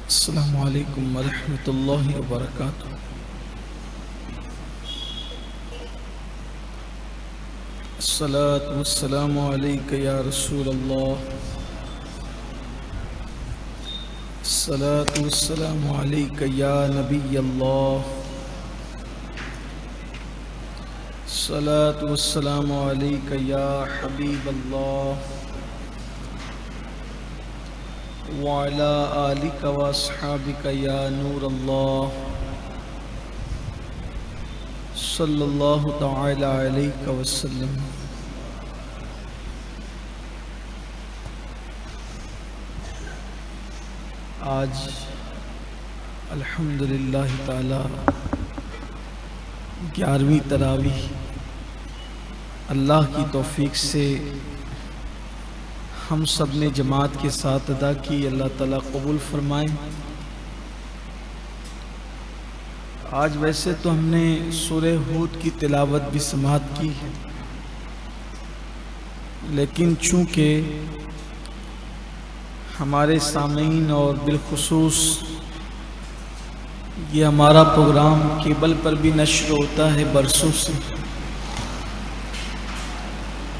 السلام علیکم ورحمۃ اللہ وبرکاتہ۔ الصلاۃ والسلام علیک یا رسول اللہ، الصلاۃ والسلام علیک یا نبی اللہ، الصلاۃ والسلام علیک یا حبیب اللہ، وعلی آلک واصحابک یا نور اللہ، صلی اللہ تعالی علیہ وسلم۔ آج الحمدللہ تعالی 11ویں تراویح اللہ کی توفیق سے ہم سب نے جماعت کے ساتھ ادا کی۔ اللہ تعالیٰ قبول فرمائے۔ آج ویسے تو ہم نے سورہ ہود کی تلاوت بھی سماعت کی ہے، لیکن چونکہ ہمارے سامعین اور بالخصوص یہ ہمارا پروگرام کیبل پر بھی نشر ہوتا ہے برسوں سے،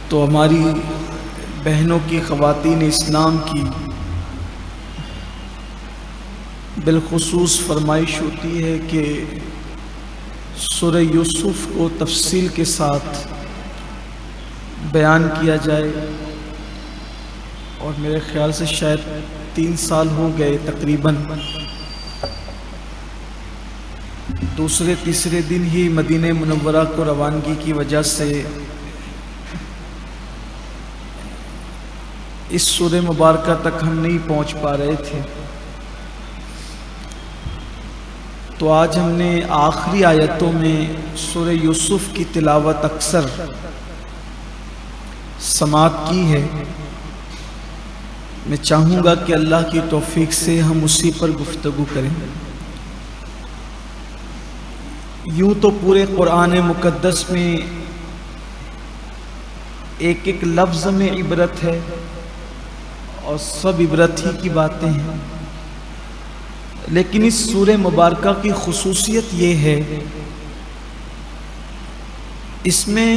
تو ہماری بہنوں کی، خواتین اسلام کی بالخصوص فرمائش ہوتی ہے کہ سورہ یوسف کو تفصیل کے ساتھ بیان کیا جائے، اور میرے خیال سے شاید 3 سال ہو گئے تقریباً، دوسرے تیسرے دن ہی مدینہ منورہ کو روانگی کی وجہ سے اس سورہ مبارکہ تک ہم نہیں پہنچ پا رہے تھے۔ تو آج ہم نے آخری آیتوں میں سورہ یوسف کی تلاوت اکثر سماعت کی ہے۔ میں چاہوں گا کہ اللہ کی توفیق سے ہم اسی پر گفتگو کریں۔ یوں تو پورے قرآن مقدس میں ایک ایک لفظ میں عبرت ہے اور سب عبرت ہی کی باتیں ہیں، لیکن اس سورہ مبارکہ کی خصوصیت یہ ہے، اس میں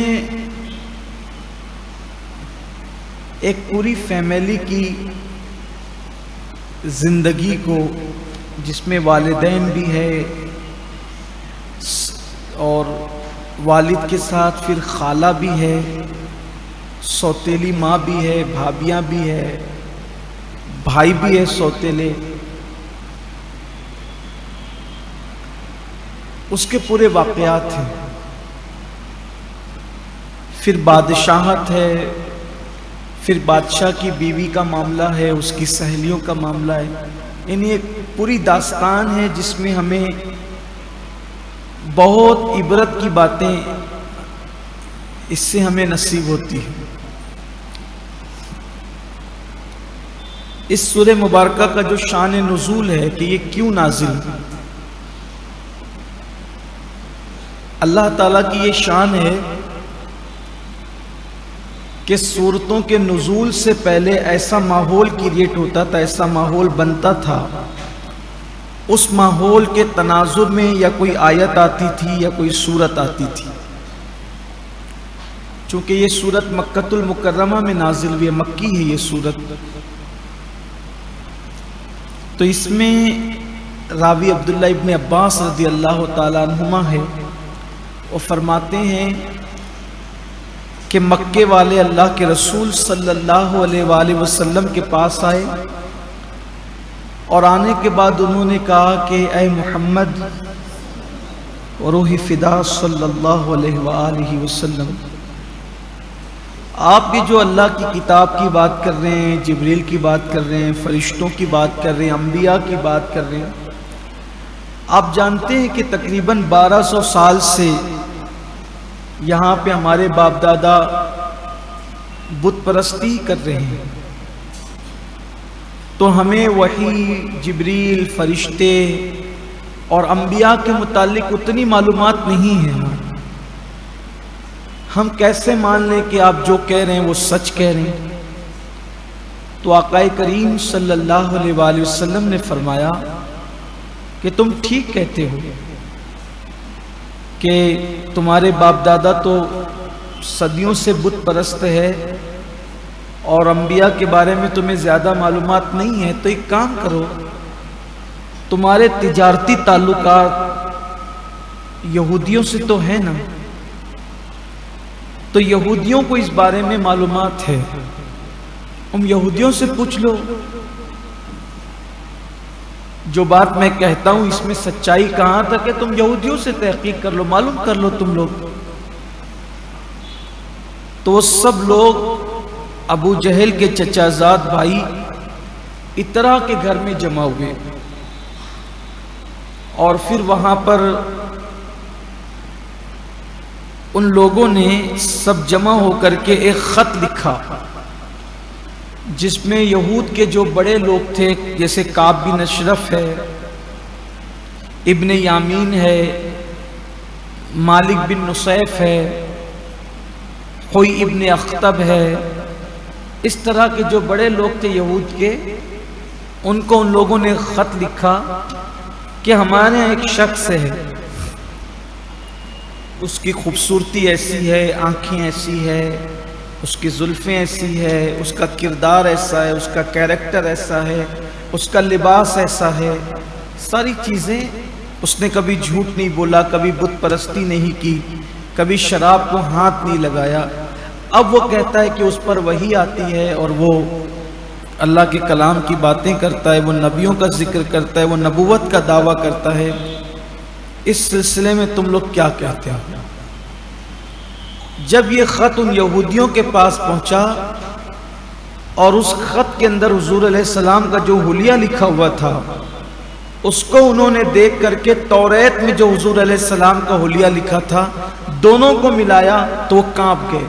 ایک پوری فیملی کی زندگی کو، جس میں والدین بھی ہے اور والد کے ساتھ پھر خالہ بھی ہے، سوتیلی ماں بھی ہے، بھابیاں بھی ہے، بھائی بھی ہے سوتیلے، اس کے پورے واقعات ہیں۔ پھر بادشاہت ہے، پھر بادشاہ کی بیوی کا معاملہ ہے، اس کی سہیلیوں کا معاملہ ہے، یعنی ایک پوری داستان ہے جس میں ہمیں بہت عبرت کی باتیں اس سے ہمیں نصیب ہوتی ہیں۔ اس سورہ مبارکہ کا جو شان نزول ہے کہ یہ کیوں نازل، اللہ تعالیٰ کی یہ شان ہے کہ سورتوں کے نزول سے پہلے ایسا ماحول کریٹ ہوتا تھا، ایسا ماحول بنتا تھا، اس ماحول کے تناظر میں یا کوئی آیت آتی تھی یا کوئی سورت آتی تھی۔ چونکہ یہ سورت مکۃ المکرمہ میں نازل ہوئی ہے، مکی ہے یہ سورت، تو اس میں راوی عبداللہ ابن عباس رضی اللہ تعالیٰ عنہما ہے، وہ فرماتے ہیں کہ مکے والے اللہ کے رسول صلی اللہ علیہ وآلہ وسلم کے پاس آئے، اور آنے کے بعد انہوں نے کہا کہ اے محمد روح فدا صلی اللہ علیہ وآلہ وسلم، آپ بھی جو اللہ کی کتاب کی بات کر رہے ہیں، جبریل کی بات کر رہے ہیں، فرشتوں کی بات کر رہے ہیں، انبیاء کی بات کر رہے ہیں، آپ جانتے ہیں کہ تقریباً 1200 سال سے یہاں پہ ہمارے باپ دادا بت پرستی کر رہے ہیں، تو ہمیں وحی، جبریل، فرشتے اور انبیاء کے متعلق اتنی معلومات نہیں ہیں، ہم کیسے مان لیں کہ آپ جو کہہ رہے ہیں وہ سچ کہہ رہے ہیں؟ تو آقا کریم صلی اللہ علیہ وآلہ وسلم نے فرمایا کہ تم ٹھیک کہتے ہو کہ تمہارے باپ دادا تو صدیوں سے بت پرست ہے اور انبیاء کے بارے میں تمہیں زیادہ معلومات نہیں ہے، تو ایک کام کرو، تمہارے تجارتی تعلقات یہودیوں سے تو ہے نا، تو یہودیوں کو اس بارے میں معلومات ہے، تم یہودیوں سے پوچھ لو، جو بات میں کہتا ہوں اس میں سچائی کہاں تک ہے، تم یہودیوں سے تحقیق کر لو، معلوم کر لو تم لوگ۔ تو وہ سب لوگ ابو جہل کے چچا زاد بھائی اطرا کے گھر میں جمع ہوئے، اور پھر وہاں پر ان لوگوں نے سب جمع ہو کر کے ایک خط لکھا جس میں یہود کے جو بڑے لوگ تھے جیسے کعب بن اشرف ہے، ابن یامین ہے، مالک بن نصیف ہے، خوئی ابن اخطب ہے، اس طرح کے جو بڑے لوگ تھے یہود کے، ان کو ان لوگوں نے خط لکھا کہ ہمارے یہاں ایک شخص ہے، اس کی خوبصورتی ایسی ہے، آنکھیں ایسی ہے، اس کی زلفیں ایسی ہے، اس کا کردار ایسا ہے، اس کا کیریکٹر ایسا ہے، اس کا لباس ایسا ہے، ساری چیزیں، اس نے کبھی جھوٹ نہیں بولا، کبھی بت پرستی نہیں کی، کبھی شراب کو ہاتھ نہیں لگایا۔ اب وہ کہتا ہے کہ اس پر وحی آتی ہے اور وہ اللہ کے کلام کی باتیں کرتا ہے، وہ نبیوں کا ذکر کرتا ہے، وہ نبوت کا دعویٰ کرتا ہے، اس سلسلے میں تم لوگ کیا کہتے ہو؟ جب یہ خط ان یہودیوں کے پاس پہنچا اور اس خط کے اندر حضور علیہ السلام کا جو حلیہ لکھا ہوا تھا اس کو انہوں نے دیکھ کر کے توریت میں جو حضور علیہ السلام کا حلیہ لکھا تھا دونوں کو ملایا تو وہ کانپ گئے،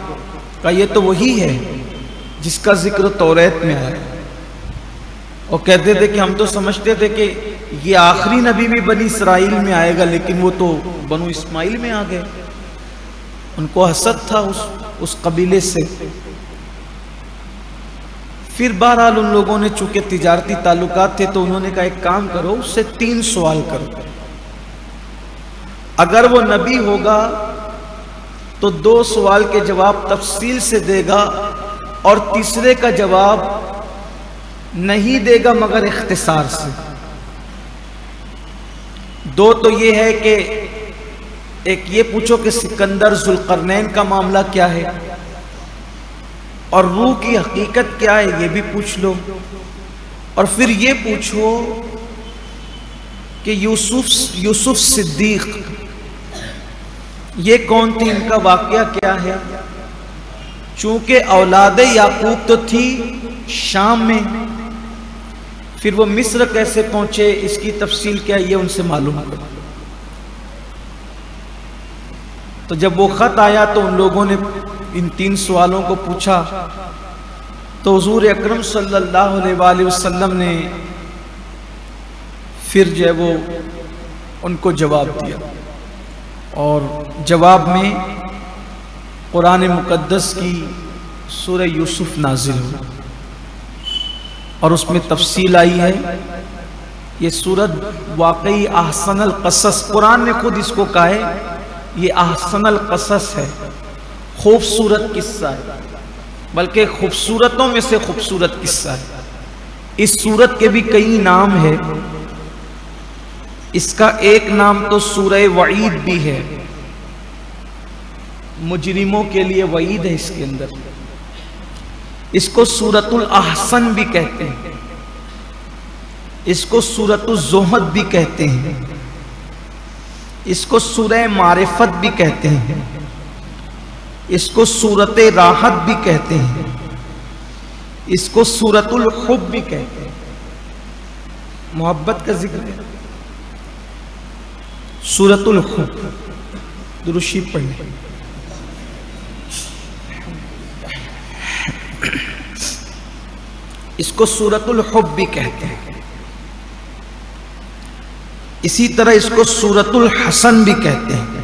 کہا یہ تو وہی ہے جس کا ذکر توریت میں آیا۔ اور کہتے تھے کہ ہم تو سمجھتے تھے کہ یہ آخری نبی بھی بنی اسرائیل میں آئے گا، لیکن وہ تو بنو اسماعیل میں آ گئے۔ ان کو حسد تھا اس قبیلے سے۔ پھر بہرحال ان لوگوں نے چونکہ تجارتی تعلقات تھے تو انہوں نے کہا ایک کام کرو، اس سے 3 سوال کرو، اگر وہ نبی ہوگا تو 2 سوال کے جواب تفصیل سے دے گا اور تیسرے کا جواب نہیں دے گا مگر اختصار سے۔ 2 تو یہ ہے کہ ایک یہ پوچھو کہ سکندر ذوالقرنین کا معاملہ کیا ہے اور روح کی حقیقت کیا ہے، یہ بھی پوچھ لو، اور پھر یہ پوچھو کہ یوسف صدیق یہ کون تھی، ان کا واقعہ کیا ہے، چونکہ اولاد یعقوب تو تھی شام میں، پھر وہ مصر کیسے پہنچے، اس کی تفصیل کیا ہے، یہ ان سے معلوم کرو۔ تو جب وہ خط آیا تو ان لوگوں نے ان 3 سوالوں کو پوچھا تو حضور اکرم صلی اللہ علیہ وآلہ وسلم نے پھر جو ہے وہ ان کو جواب دیا، اور جواب میں قرآن مقدس کی سورہ یوسف نازل ہوئی اور اس میں تفصیل آئی ہے۔ یہ سورت واقعی احسن القصص، قرآن نے خود اس کو کہا ہے یہ احسن القصص ہے، خوبصورت قصہ ہے، بلکہ خوبصورتوں میں سے خوبصورت قصہ ہے۔ اس سورت کے بھی کئی نام ہے، اس کا ایک نام تو سورہ وعید بھی ہے، مجرموں کے لیے وعید ہے اس کے اندر۔ اس کو سورۃ الاحسن بھی کہتے ہیں، اس کو سورۃ الزہد بھی کہتے ہیں، اس کو سورہ معرفت بھی کہتے ہیں، اس کو سورۃ راحت بھی کہتے ہیں، اس کو سورۃ الحب بھی کہتے ہیں، محبت کا ذکر ہے۔ سورۃ الحب، درود شریف پڑھیں۔ اس کو سورۃ الحب بھی کہتے ہیں، اسی طرح اس کو سورۃ الحسن بھی کہتے ہیں،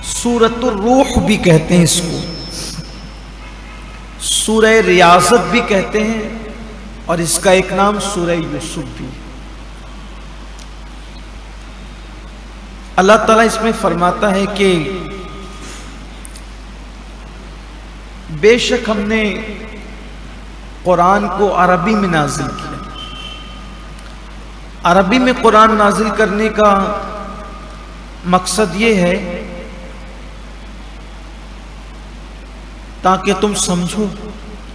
سورۃ الروح بھی کہتے ہیں، اس کو سورہ ریاضت بھی کہتے ہیں، اور اس کا ایک نام سورہ یوسف بھی۔ اللہ تعالیٰ اس میں فرماتا ہے کہ بے شک ہم نے قرآن کو عربی میں نازل کیا۔ عربی میں قرآن نازل کرنے کا مقصد یہ ہے تاکہ تم سمجھو،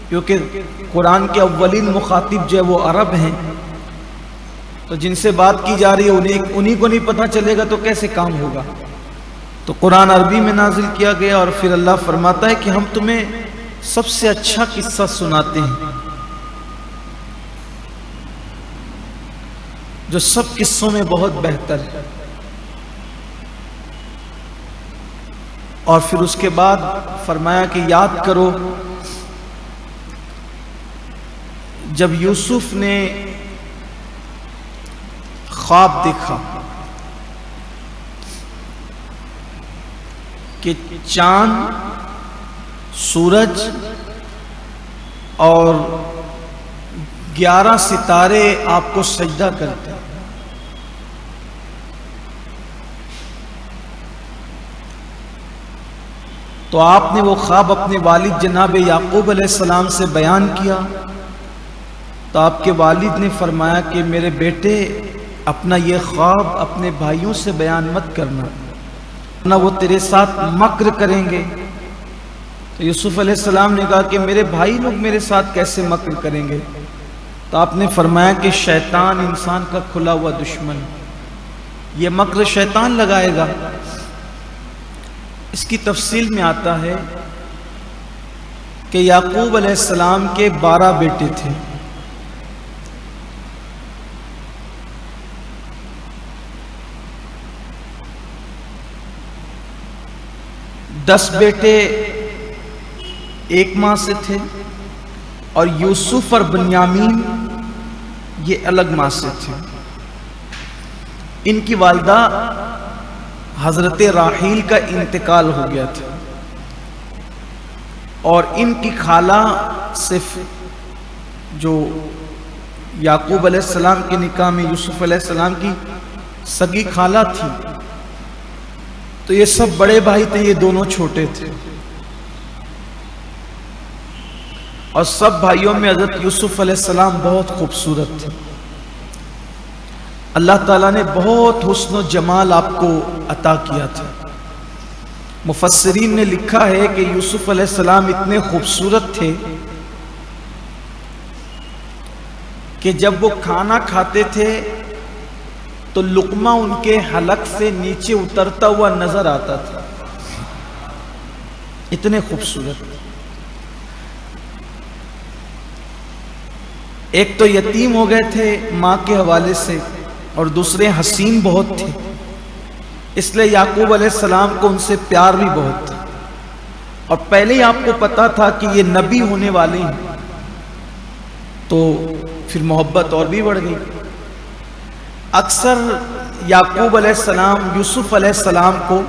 کیونکہ قرآن کے اولین مخاطب جو ہے وہ عرب ہیں، تو جن سے بات کی جا رہی ہے انہیں کو نہیں پتہ چلے گا تو کیسے کام ہوگا۔ تو قرآن عربی میں نازل کیا گیا، اور پھر اللہ فرماتا ہے کہ ہم تمہیں سب سے اچھا قصہ سناتے ہیں جو سب قصوں میں بہت بہتر ہے۔ اور پھر اس کے بعد فرمایا کہ یاد کرو جب یوسف نے خواب دیکھا کہ چاند، سورج اور 11 ستارے آپ کو سجدہ کرتے ہیں، تو آپ نے وہ خواب اپنے والد جناب یعقوب علیہ السلام سے بیان کیا، تو آپ کے والد نے فرمایا کہ میرے بیٹے اپنا یہ خواب اپنے بھائیوں سے بیان مت کرنا، نہ وہ تیرے ساتھ مکر کریں گے۔ تو یوسف علیہ السلام نے کہا کہ میرے بھائی لوگ میرے ساتھ کیسے مکر کریں گے؟ تو آپ نے فرمایا کہ شیطان انسان کا کھلا ہوا دشمن، یہ مکر شیطان لگائے گا۔ اس کی تفصیل میں آتا ہے کہ یعقوب علیہ السلام کے 12 بیٹے تھے، 10 بیٹے ایک ماں سے تھے، اور یوسف اور بنیامین یہ الگ ماں سے تھے۔ ان کی والدہ حضرت راحیل کا انتقال ہو گیا تھا، اور ان کی خالہ صرف جو یعقوب علیہ السلام کے نکاح میں یوسف علیہ السلام کی سگی خالہ تھی، تو یہ سب بڑے بھائی تھے، یہ دونوں چھوٹے تھے، اور سب بھائیوں میں حضرت یوسف علیہ السلام بہت خوبصورت تھے۔ اللہ تعالیٰ نے بہت حسن و جمال آپ کو عطا کیا تھا۔ مفسرین نے لکھا ہے کہ یوسف علیہ السلام اتنے خوبصورت تھے کہ جب وہ کھانا کھاتے تھے تو لقمہ ان کے حلق سے نیچے اترتا ہوا نظر آتا تھا، اتنے خوبصورت۔ ایک تو یتیم ہو گئے تھے ماں کے حوالے سے، اور دوسرے حسین بہت تھے، اس لیے یعقوب علیہ السلام کو ان سے پیار بھی بہت تھا، اور پہلے ہی آپ کو پتا تھا کہ یہ نبی ہونے والے ہیں، تو پھر محبت اور بھی بڑھ گئی۔ اکثر یعقوب علیہ السلام یوسف علیہ السلام کو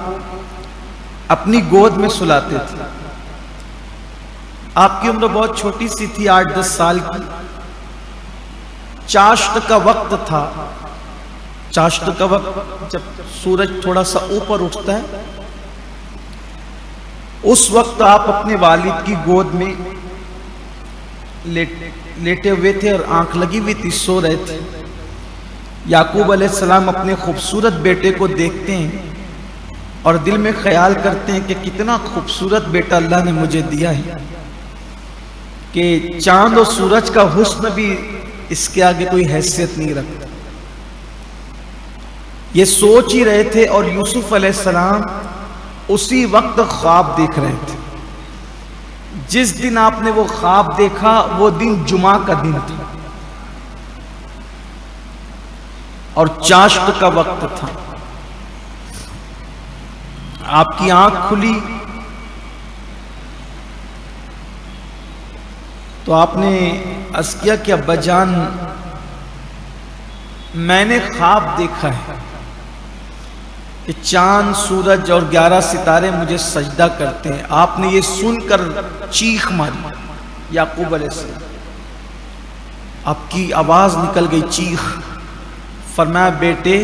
اپنی گود میں سلاتے تھے۔ آپ کی عمر بہت چھوٹی سی تھی، 8-10 سال کی۔ چاشت کا وقت تھا، چاشت کا وقت جب سورج تھوڑا سا اوپر اٹھتا ہے، اس وقت آپ اپنے والد کی گود میں لیٹے ہوئے تھے اور آنکھ لگی ہوئی تھی، سو رہے تھے۔ یعقوب علیہ السلام اپنے خوبصورت بیٹے کو دیکھتے ہیں اور دل میں خیال کرتے ہیں کہ کتنا خوبصورت بیٹا اللہ نے مجھے دیا ہے، کہ چاند اور سورج کا حسن بھی اس کے آگے کوئی حیثیت نہیں رکھتا۔ یہ سوچ ہی رہے تھے، اور یوسف علیہ السلام اسی وقت خواب دیکھ رہے تھے۔ جس دن آپ نے وہ خواب دیکھا وہ دن جمعہ کا دن تھا، اور چاشت کا وقت تھا۔ آپ کی آنکھ کھلی تو آپ نے عرض کیا کہ ابا جان، میں نے خواب دیکھا ہے کہ چاند، سورج اور 11 ستارے مجھے سجدہ کرتے ہیں۔ آپ نے یہ سن کر چیخ ماری، یعقوب علیہ السلام، آپ کی آواز نکل گئی، چیخ۔ فرمایا بیٹے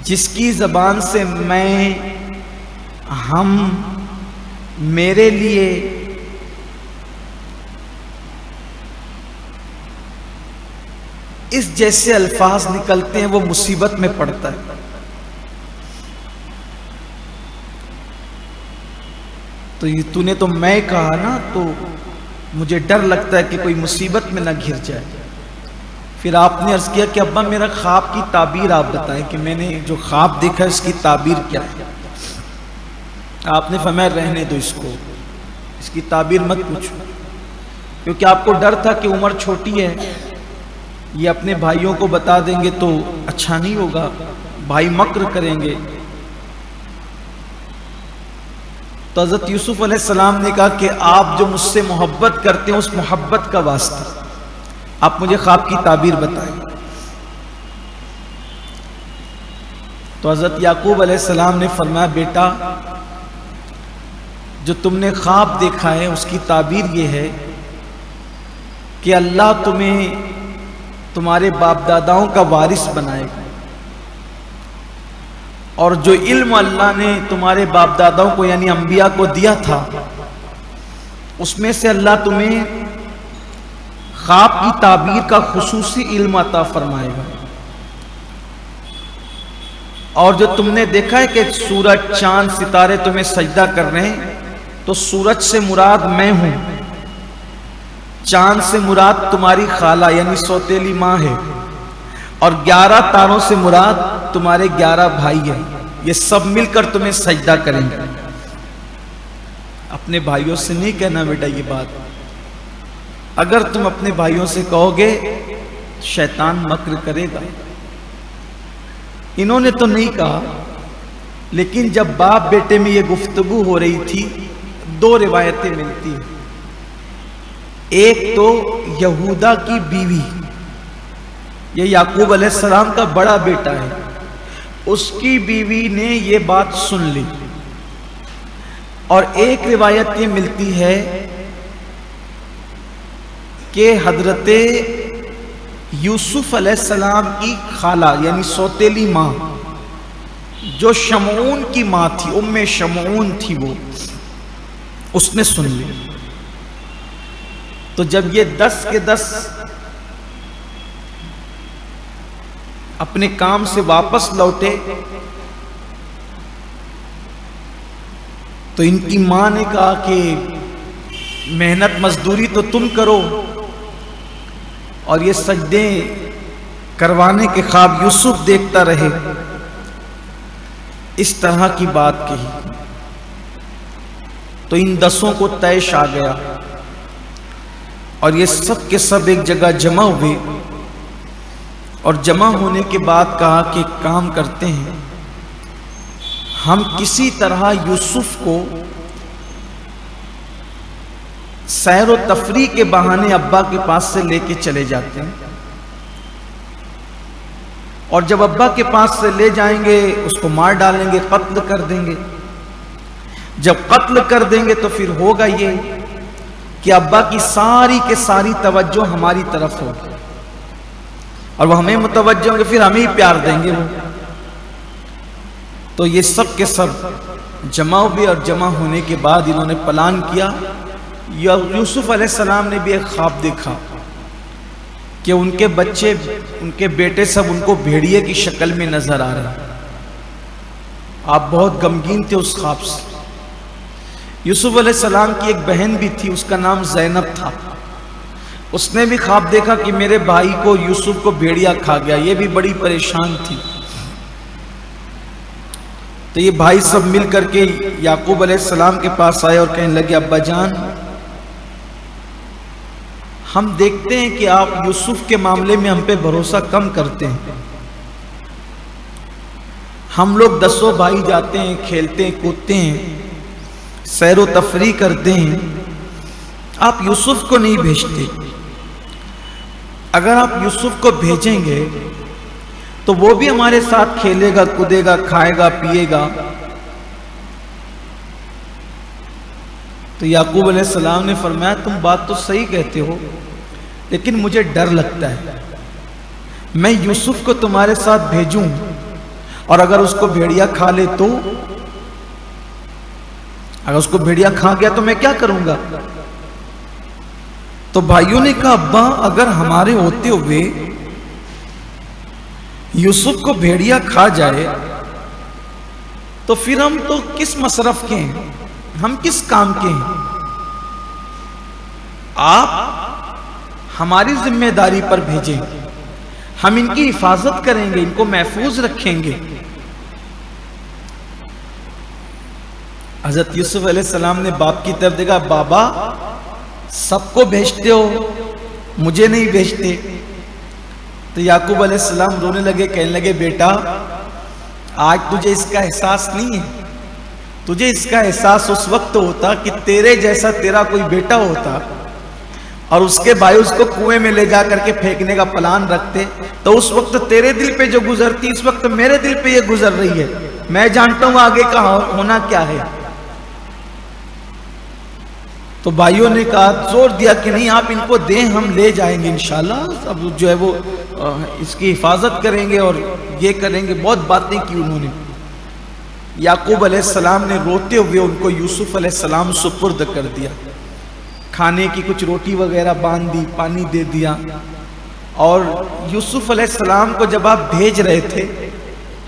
جس کی زبان سے میں، ہم، میرے لیے اس جیسے الفاظ نکلتے ہیں وہ مصیبت میں پڑتا ہے۔ تو یہ تو نے تو میں کہا نا، تو مجھے ڈر لگتا ہے کہ کوئی مصیبت میں نہ گر جائے۔ پھر آپ نے عرض کیا کہ ابا میرا خواب کی تعبیر آپ بتائیں کہ میں نے جو خواب دیکھا اس کی تعبیر کیا ہے۔ آپ نے فرمایا رہنے دو اس کو، اس کی تعبیر مت پوچھو، کیونکہ آپ کو ڈر تھا کہ عمر چھوٹی ہے، یہ اپنے بھائیوں کو بتا دیں گے تو اچھا نہیں ہوگا، بھائی مکر کریں گے۔ تو حضرت یوسف علیہ السلام نے کہا کہ آپ جو مجھ سے محبت کرتے ہیں اس محبت کا واسطہ آپ مجھے خواب کی تعبیر بتائیں۔ تو حضرت یعقوب علیہ السلام نے فرمایا بیٹا جو تم نے خواب دیکھا ہے اس کی تعبیر یہ ہے کہ اللہ تمہیں تمہارے باپ داداؤں کا وارث بنائے گا، اور جو علم اللہ نے تمہارے باپ داداؤں کو یعنی انبیاء کو دیا تھا اس میں سے اللہ تمہیں خواب کی تعبیر کا خصوصی علم عطا فرمائے گا۔ اور جو تم نے دیکھا ہے کہ سورج چاند ستارے تمہیں سجدہ کر رہے ہیں تو سورج سے مراد میں ہوں، چاند سے مراد تمہاری خالہ یعنی سوتیلی ماں ہے، اور 11 تاروں سے مراد تمہارے 11 بھائی ہیں، یہ سب مل کر تمہیں سجدہ کریں گے۔ اپنے بھائیوں سے نہیں کہنا بیٹا یہ بات، اگر تم اپنے بھائیوں سے کہو گے شیطان مکر کرے گا۔ انہوں نے تو نہیں کہا، لیکن جب باپ بیٹے میں یہ گفتگو ہو رہی تھی 2 روایتیں ملتی ہیں۔ ایک تو یہودا کی بیوی، یہ یعقوب علیہ السلام کا بڑا بیٹا ہے، اس کی بیوی نے یہ بات سن لی، اور ایک روایت یہ ملتی ہے کہ حضرت یوسف علیہ السلام کی خالہ یعنی سوتیلی ماں جو شمعون کی ماں تھی، ام شمعون تھی، وہ اس نے سن لی۔ تو جب یہ 10 کے 10 اپنے کام سے واپس لوٹے تو ان کی ماں نے کہا کہ محنت مزدوری تو تم کرو اور یہ سجدے کروانے کے خواب یوسف دیکھتا رہے، اس طرح کی بات کہی۔ تو ان 10 کو طیش آ گیا اور یہ سب کے سب ایک جگہ جمع ہوئے، اور جمع ہونے کے بعد کہا کہ کام کرتے ہیں، ہم کسی طرح یوسف کو سیر و تفریح کے بہانے ابا کے پاس سے لے کے چلے جاتے ہیں، اور جب ابا کے پاس سے لے جائیں گے اس کو مار ڈالیں گے، قتل کر دیں گے۔ جب قتل کر دیں گے تو پھر ہوگا یہ کہ ابا کی ساری کے ساری توجہ ہماری طرف ہوگی اور وہ ہمیں متوجہ ہوں گے، پھر ہمیں ہی پیار دیں گے وہ۔ تو یہ سب کے سب جمع ہوئے، اور جمع ہونے کے بعد انہوں نے پلان کیا۔ یوسف علیہ السلام نے بھی ایک خواب دیکھا کہ ان کے بچے، ان کے بیٹے سب ان کو بھیڑیے کی شکل میں نظر آ رہے ہیں۔ آپ بہت غمگین تھے اس خواب سے۔ یوسف علیہ السلام کی ایک بہن بھی تھی، اس کا نام زینب تھا، اس نے بھی خواب دیکھا کہ میرے بھائی کو یوسف کو بھیڑیا کھا گیا، یہ بھی بڑی پریشان تھی۔ تو یہ بھائی سب مل کر کے یعقوب علیہ السلام کے پاس آئے اور کہنے لگے ابا جان ہم دیکھتے ہیں کہ آپ یوسف کے معاملے میں ہم پہ بھروسہ کم کرتے ہیں، ہم لوگ 10 بھائی جاتے ہیں، کھیلتے ہیں، کودتے ہیں، سیر و تفریح کرتے ہیں، آپ یوسف کو نہیں بھیجتے۔ اگر آپ یوسف کو بھیجیں گے تو وہ بھی ہمارے ساتھ کھیلے گا، کودے گا، کھائے گا، پیے گا۔ تو یعقوب علیہ السلام نے فرمایا تم بات تو صحیح کہتے ہو، لیکن مجھے ڈر لگتا ہے، میں یوسف کو تمہارے ساتھ بھیجوں اور اگر اس کو بھیڑیا کھا لے تو اگر اس کو بھیڑیا کھا گیا تو میں کیا کروں گا؟ تو بھائیوں نے کہا ابا اگر ہمارے ہوتے ہوئے یوسف کو بھیڑیا کھا جائے تو پھر ہم تو کس مصرف کے ہیں، ہم کس کام کے ہیں؟ آپ ہماری ذمہ داری پر بھیجیں، ہم ان کی حفاظت کریں گے، ان کو محفوظ رکھیں گے۔ حضرت یوسف علیہ السلام نے باپ کی طرف دیکھا، بابا سب کو بھیجتے ہو، مجھے نہیں بھیجتے۔ تو یعقوب علیہ السلام رونے لگے، کہنے لگے بیٹا آج تجھے اس کا احساس نہیں ہے، تجھے اس کا احساس اس وقت ہوتا کہ تیرے جیسا تیرا کوئی بیٹا ہوتا اور اس کے بھائی اس کو کنویں میں لے جا کر کے پھینکنے کا پلان رکھتے تو اس وقت تیرے دل پہ جو گزرتی اس وقت میرے دل پہ یہ گزر رہی ہے، میں جانتا ہوں آگے کا ہونا کیا ہے۔ تو بھائیوں نے کہا، زور دیا کہ نہیں آپ ان کو دیں، ہم لے جائیں گے انشاءاللہ، اب جو ہے وہ اس کی حفاظت کریں گے اور یہ کریں گے۔ بہت باتیں کی انہوں نے۔ یعقوب علیہ السلام نے روتے ہوئے ان کو یوسف علیہ السلام سپرد کر دیا، کھانے کی کچھ روٹی وغیرہ باندھ دی، پانی دے دیا۔ اور یوسف علیہ السلام کو جب آپ بھیج رہے تھے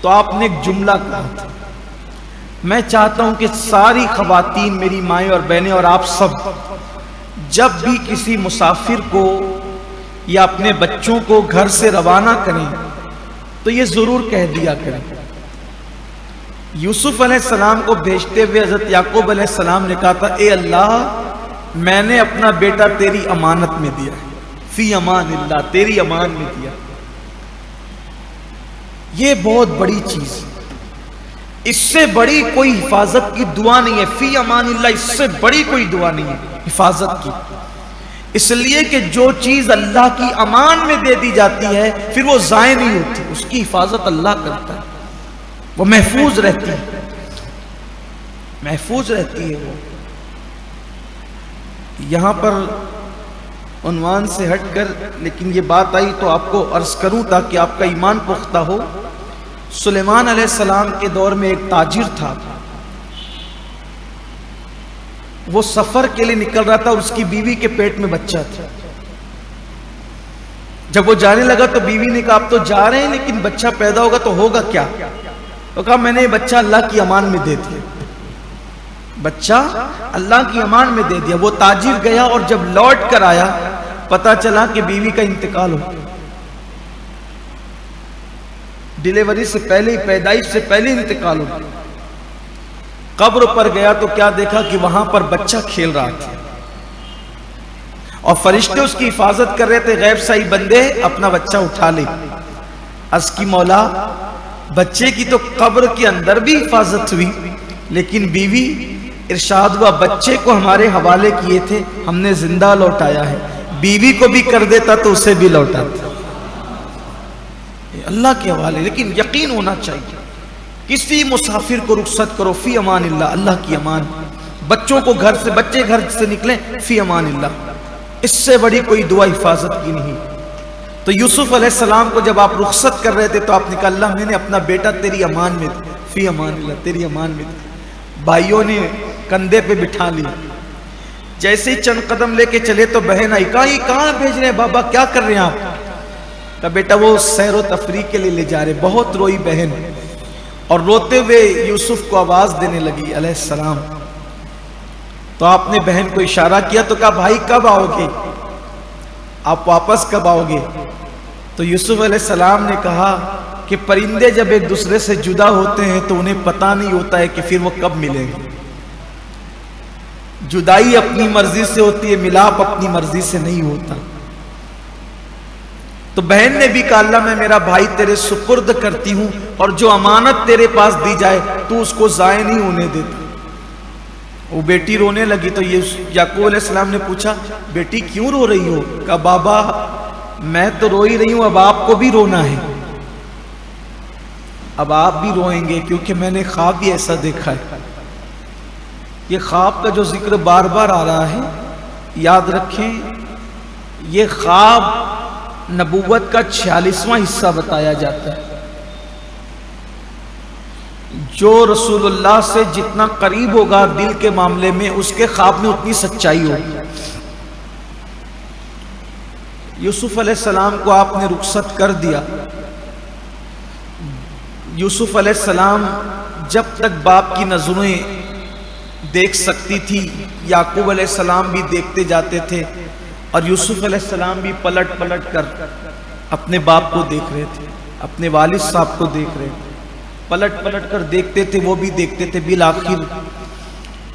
تو آپ نے ایک جملہ کہا تھا، میں چاہتا ہوں کہ ساری خواتین، میری مائیں اور بہنیں اور آپ سب جب بھی کسی مسافر کو یا اپنے بچوں کو گھر سے روانہ کریں تو یہ ضرور کہہ دیا کریں۔ یوسف علیہ السلام کو بھیجتے ہوئے حضرت یعقوب علیہ السلام نے کہا تھا، اے اللہ میں نے اپنا بیٹا تیری امانت میں دیا، فی امان اللہ، تیری امان میں دیا۔ یہ بہت بڑی چیز، اس سے بڑی کوئی حفاظت کی دعا نہیں ہے، فی امان اللہ، اس سے بڑی کوئی دعا نہیں ہے حفاظت کی۔ اس لیے کہ جو چیز اللہ کی امان میں دے دی جاتی ہے پھر وہ ضائع نہیں ہوتی، اس کی حفاظت اللہ کرتا ہے، وہ محفوظ رہتی ہے، محفوظ رہتی ہے۔ وہ یہاں پر عنوان سے ہٹ کر لیکن یہ بات آئی تو آپ کو عرض کروں تاکہ آپ کا ایمان پختہ ہو۔ سلیمان علیہ السلام کے دور میں ایک تاجر تھا، وہ سفر کے لیے نکل رہا تھا اور اس کی بیوی کے پیٹ میں بچہ تھا۔ جب وہ جانے لگا تو بیوی نے کہا آپ تو جا رہے ہیں لیکن بچہ پیدا ہوگا تو ہوگا کیا؟ تو کہا میں نے یہ بچہ اللہ کی امان میں دے دیا، بچہ اللہ کی امان میں دے دیا۔ وہ تاجر گیا اور جب لوٹ کر آیا پتا چلا کہ بیوی کا انتقال ہو گیا، ڈیلیوری سے پہلے، پیدائش سے پہلے انتقال ہو گیا۔ قبر پر گیا تو کیا دیکھا کہ وہاں پر بچہ کھیل رہا تھا اور فرشتے اس کی حفاظت کر رہے تھے، غیب سائی بندے اپنا بچہ اٹھا لے۔ عرض کی مولا بچے کی تو قبر کے اندر بھی حفاظت ہوئی لیکن بیوی، ارشاد ہوا بچے کو ہمارے حوالے کیے تھے، ہم نے زندہ لوٹایا ہے، بیوی کو بھی کر دیتا تو اسے بھی لوٹاتا، اللہ کے حوالے۔ لیکن یقین ہونا چاہیے، کسی مسافر کو رخصت کرو فی امان اللہ، اللہ کی امان۔ بچوں کو گھر سے، بچے گھر سے نکلیں فی امان اللہ، اس سے بڑی کوئی دعا حفاظت کی نہیں۔ تو یوسف علیہ السلام کو جب آپ رخصت کر رہے تھے تو آپ نے کہا اللہ میں نے اپنا بیٹا تیری امان میں دیا، فی امان اللہ، تیری امان میں دیا۔ بھائیوں نے کندھے پہ بٹھا لی، جیسے ہی چند قدم لے کے چلے تو بہن آئی، کہا یہ کہاں بھیج رہے ہیں بابا، کیا کر رہے ہیں آپ؟ کہا بیٹا وہ سیر و تفریح کے لیے لے جا رہے۔ بہت روئی بہن اور روتے ہوئے یوسف کو آواز دینے لگی علیہ السلام۔ تو آپ نے بہن کو اشارہ کیا تو کہا بھائی کب آؤ گے، آپ واپس کب آؤ گے؟ تو یوسف علیہ السلام نے کہا کہ پرندے جب ایک دوسرے سے جدا ہوتے ہیں تو انہیں پتہ نہیں ہوتا ہے کہ پھر وہ کب ملیں گے۔ جدائی اپنی مرضی سے ہوتی ہے، ملاپ اپنی مرضی سے نہیں ہوتا۔ تو بہن نے بھی کہا اللہ میں میرا بھائی تیرے سپرد کرتی ہوں اور جو امانت تیرے پاس دی جائے تو اس کو ضائع نہیں ہونے دیتا۔ وہ بیٹی رونے لگی تو یعقوب علیہ السلام نے پوچھا بیٹی کیوں رو رہی ہو؟ کہا بابا میں تو رو ہی رہی ہوں، اب آپ کو بھی رونا ہے، اب آپ بھی روئیں گے کیونکہ میں نے خواب بھی ایسا دیکھا ہے۔ یہ خواب کا جو ذکر بار بار آ رہا ہے یاد رکھیں، یہ خواب نبوت کا 46واں حصہ بتایا جاتا ہے۔ جو رسول اللہ سے جتنا قریب ہوگا دل کے معاملے میں، اس کے خواب میں اتنی سچائی ہوگی۔ یوسف علیہ السلام کو آپ نے رخصت کر دیا۔ یوسف علیہ السلام جب تک باپ کی نظریں دیکھ سکتی تھی، یعقوب علیہ السلام بھی دیکھتے جاتے تھے، اور یوسف علیہ السلام بھی پلٹ پلٹ کر اپنے باپ کو دیکھ رہے تھے، اپنے والد صاحب کو دیکھ رہے تھے، پلٹ پلٹ کر دیکھتے تھے، وہ بھی دیکھتے تھے۔ بالآخر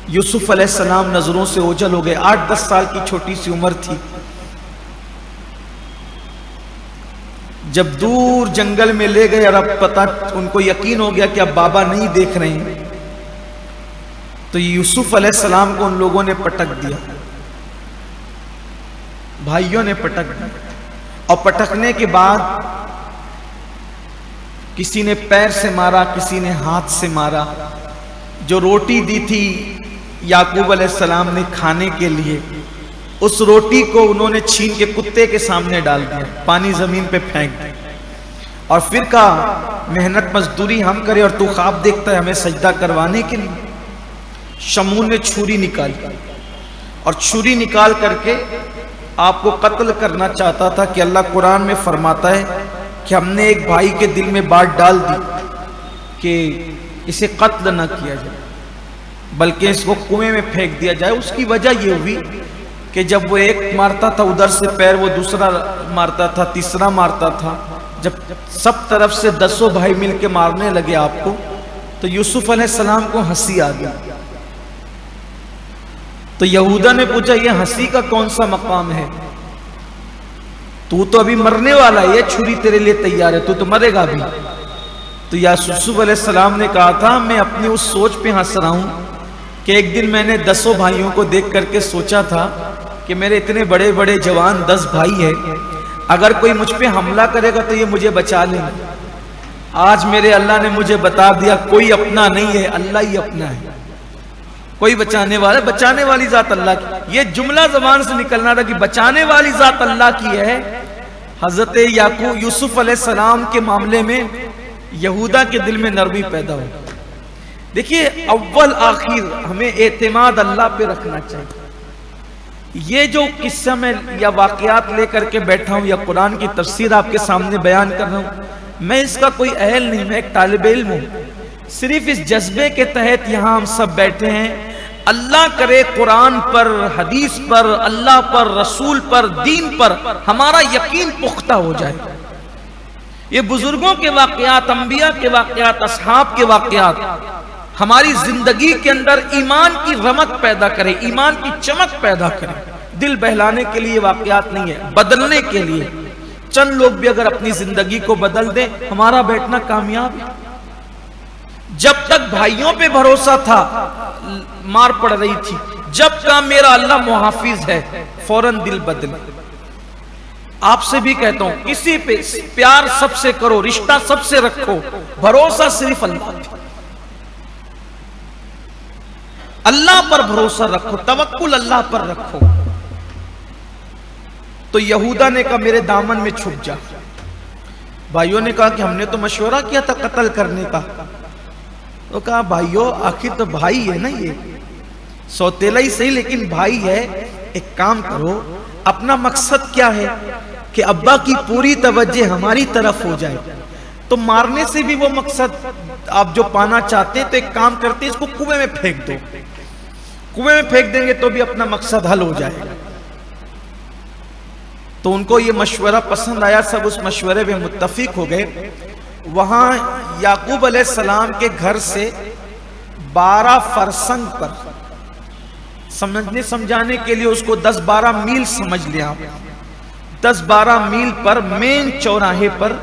یوسف علیہ السلام نظروں سے اوجھل ہو گئے۔ 8-10 سال کی چھوٹی سی عمر تھی۔ جب دور جنگل میں لے گئے اور اب پتہ ان کو یقین ہو گیا کہ اب بابا نہیں دیکھ رہے ہیں، تو یوسف علیہ السلام کو ان لوگوں نے پٹک دیا، بھائیوں نے پٹک دیا، اور پٹکنے کے بعد کسی نے پیر سے مارا، کسی نے ہاتھ سے مارا۔ جو روٹی دی تھی یعقوب علیہ السلام نے کھانے کے لیے، اس روٹی کو انہوں نے چھین کے کتے کے سامنے ڈال دیا، پانی زمین پہ پھینک دیا، اور پھر کہا محنت مزدوری ہم کرے اور تو خواب دیکھتا ہے ہمیں سجدہ کروانے کے لیے۔ شمعون نے چھری نکالی، اور چھری نکال کر کے آپ کو قتل کرنا چاہتا تھا، کہ اللہ قرآن میں فرماتا ہے کہ ہم نے ایک بھائی کے دل میں بات ڈال دی کہ اسے قتل نہ کیا جائے بلکہ اس کو کنویں میں پھینک دیا جائے۔ اس کی وجہ یہ ہوئی کہ جب وہ ایک مارتا تھا ادھر سے پیر، وہ دوسرا مارتا تھا، تیسرا مارتا تھا، جب سب طرف سے 10 بھائی مل کے مارنے لگے آپ کو، تو یوسف علیہ السلام کو ہنسی آ گئی۔ تو یہودا نے پوچھا یہ ہنسی کا کون سا مقام ہے؟ تو ابھی مرنے والا ہے، یہ چھری تیرے لیے تیار ہے، تو مرے گا بھی۔ تو یوسف علیہ السلام نے کہا تھا میں اپنی اس سوچ پہ ہنس رہا ہوں کہ ایک دن میں نے 10 بھائیوں کو دیکھ کر کے سوچا تھا کہ میرے اتنے بڑے بڑے جوان 10 بھائی ہیں، اگر کوئی مجھ پہ حملہ کرے گا تو یہ مجھے بچا لیں گے۔ آج میرے اللہ نے مجھے بتا دیا کوئی اپنا نہیں ہے، اللہ ہی اپنا ہے، کوئی بچانے والا، بچانے والی ذات اللہ کی۔ یہ جملہ زبان سے نکلنا تھا کہ بچانے والی ذات اللہ کی ہے۔ حضرت یعقوب یوسف علیہ السلام کے معاملے میں یہودا کے دل میں نرمی پیدا ہو۔ دیکھیے اول آخر ہمیں اعتماد اللہ پہ رکھنا چاہیے۔ یہ جو قصہ میں یا واقعات لے کر کے بیٹھا ہوں یا قرآن کی تفسیر آپ کے سامنے بیان کر رہا ہوں، میں اس کا کوئی اہل نہیں، میں ایک طالب علم ہوں۔ صرف اس جذبے کے تحت یہاں ہم سب بیٹھے ہیں، اللہ کرے قرآن پر، حدیث پر، اللہ پر، رسول پر، دین پر ہمارا یقین پختہ ہو جائے۔ یہ بزرگوں کے واقعات، انبیاء کے واقعات، اصحاب کے واقعات ہماری زندگی کے اندر ایمان کی رمق پیدا کرے، ایمان کی چمک پیدا کرے۔ دل بہلانے کے لیے واقعات نہیں ہے، بدلنے کے لیے۔ چند لوگ بھی اگر اپنی زندگی کو بدل دیں، ہمارا بیٹھنا کامیاب ہے۔ جب تک بھائیوں پہ بھروسہ تھا مار پڑ رہی تھی، جب کہا میرا اللہ محافظ ہے فوراً دل بدلے۔ آپ سے بھی کہتا ہوں کسی پہ پیار سب سے کرو، رشتہ سب سے رکھو، بھروسہ صرف اللہ پہ، اللہ پر بھروسہ رکھو، توکل اللہ پر رکھو۔ تو یہودا نے کہا میرے دامن میں چھپ جا۔ بھائیوں نے کہا کہ ہم نے تو مشورہ کیا تھا قتل کرنے کا۔ تو کہا بھائیو آخر تو بھائی ہے نا، یہ سوتیلا ہی صحیح لیکن بھائی ہے، ایک کام کرو، اپنا مقصد کیا ہے کہ ابا کی پوری توجہ ہماری طرف ہو جائے، تو مارنے سے بھی وہ مقصد آپ جو پانا چاہتے ہیں، تو ایک کام کرتے ہیں اس کو کنویں میں پھینک دو، کنویں میں پھینک دیں گے تو بھی اپنا مقصد حل ہو جائے گا۔ تو ان کو یہ مشورہ پسند آیا، سب اس مشورے میں متفق ہو گئے۔ وہاں یعقوب علیہ السلام کے گھر سے 12 فرسنگ پر، سمجھنے سمجھانے کے لیے اس کو 10-12 میل سمجھ لیا، 10-12 میل پر مین چوراہے پر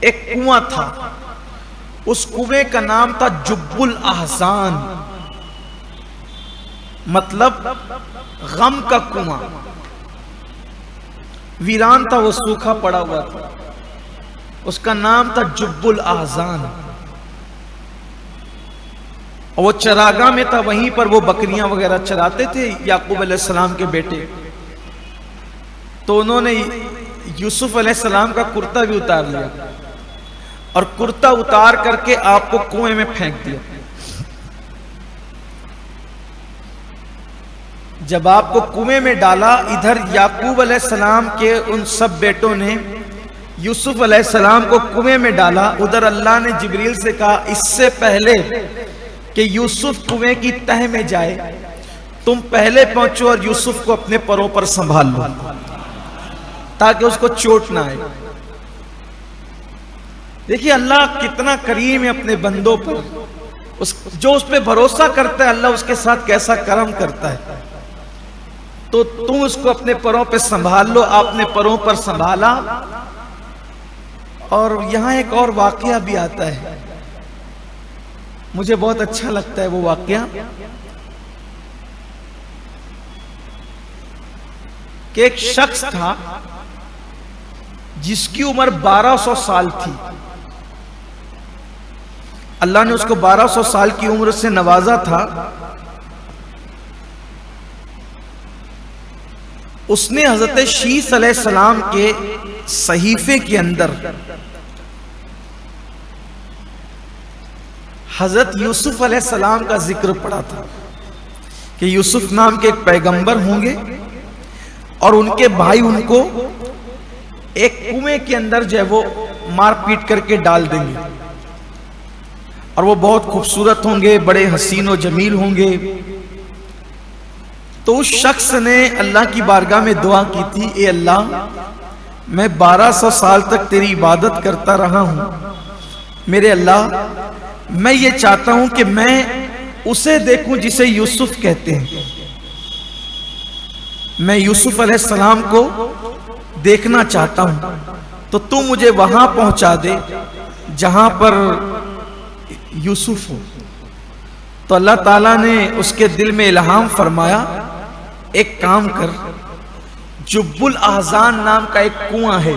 ایک کنواں تھا۔ اس کنویں کا نام تھا جب الاحزان، مطلب غم کا کنواں۔ ویران تھا، وہ سوکھا پڑا ہوا تھا، اس کا نام تھا جب الاحزان۔ اور وہ چراگاہ میں تھا، وہیں پر وہ بکریاں وغیرہ چراتے تھے یعقوب علیہ السلام کے بیٹے۔ تو انہوں نے یوسف علیہ السلام کا کرتا بھی اتار لیا، اور کرتا اتار کر کے آپ کو کنویں میں پھینک دیا. جب آپ کو کنویں میں ڈالا، ادھر یعقوب علیہ السلام کے ان سب بیٹوں نے یوسف علیہ السلام کو کنویں میں ڈالا. ادھر اللہ نے جبریل سے کہا اس سے پہلے کہ یوسف کنویں کی تہ میں جائے تم پہلے پہنچو اور یوسف کو اپنے پروں پر سنبھال لو تاکہ اس کو چوٹ نہ آئے. دیکھیے اللہ کتنا کریم ہے اپنے بندوں پر. جو اس پہ بھروسہ کرتا ہے اللہ اس کے ساتھ کیسا کرم کرتا ہے. تو تم اس کو اپنے پروں پہ سنبھال لو. آپ نے پروں پر سنبھالا. اور یہاں ایک اور واقعہ بھی آتا ہے، مجھے بہت اچھا لگتا ہے وہ واقعہ، کہ ایک شخص تھا جس کی عمر 1200 سال تھی. اللہ نے اس کو 1200 سال کی عمر سے نوازا تھا. اس نے حضرت شیث علیہ السلام کے صحیفے کے اندر حضرت یوسف علیہ السلام کا ذکر پڑھا تھا کہ یوسف نام کے ایک پیغمبر ہوں گے اور ان کے بھائی ان کو ایک کنویں کے اندر جو ہے وہ مار پیٹ کر کے ڈال دیں گے اور وہ بہت خوبصورت ہوں گے، بڑے حسین و جمیل ہوں گے. تو اس شخص نے اللہ کی بارگاہ میں دعا کی تھی، اے اللہ میں 1200 سال تک تیری عبادت کرتا رہا ہوں، میرے اللہ میں یہ چاہتا ہوں کہ میں اسے دیکھوں جسے یوسف کہتے ہیں. میں یوسف علیہ السلام کو دیکھنا چاہتا ہوں، تو تم مجھے وہاں پہنچا دے جہاں پر یوسف ہو. تو اللہ تعالیٰ نے اس کے دل میں الہام فرمایا ایک کام کر، جب الاحزان نام کا ایک کنواں ہے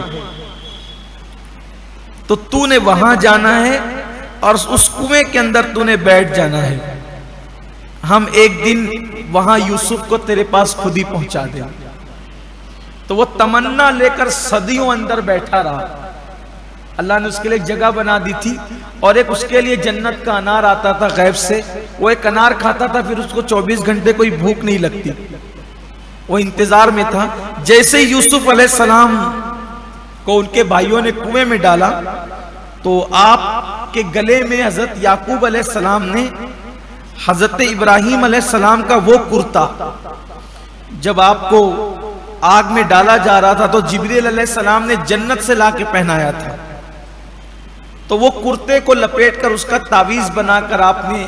تو تو نے وہاں جانا ہے اور اس کنویں کے اندر تو نے بیٹھ جانا ہے. ہم ایک دن وہاں یوسف کو تیرے پاس خود ہی پہنچا دیں. تو وہ تمنا لے کر صدیوں اندر بیٹھا رہا. اللہ نے اس کے لیے ایک جگہ بنا دی تھی اور ایک اس کے لیے جنت کا انار آتا تھا غیب سے. وہ ایک انار کھاتا تھا، پھر اس کو 24 گھنٹے کوئی بھوک نہیں لگتی. وہ انتظار میں تھا. جیسے یوسف علیہ السلام کو ان کے بھائیوں نے کنویں میں ڈالا تو آپ کے گلے میں حضرت یعقوب علیہ السلام نے حضرت ابراہیم علیہ السلام کا وہ کرتا، جب آپ کو آگ میں ڈالا جا رہا تھا تو جبریل علیہ السلام نے جنت سے لا کے پہنایا تھا، تو وہ کرتے کو لپیٹ کر اس کا تعویذ بنا کر آپ نے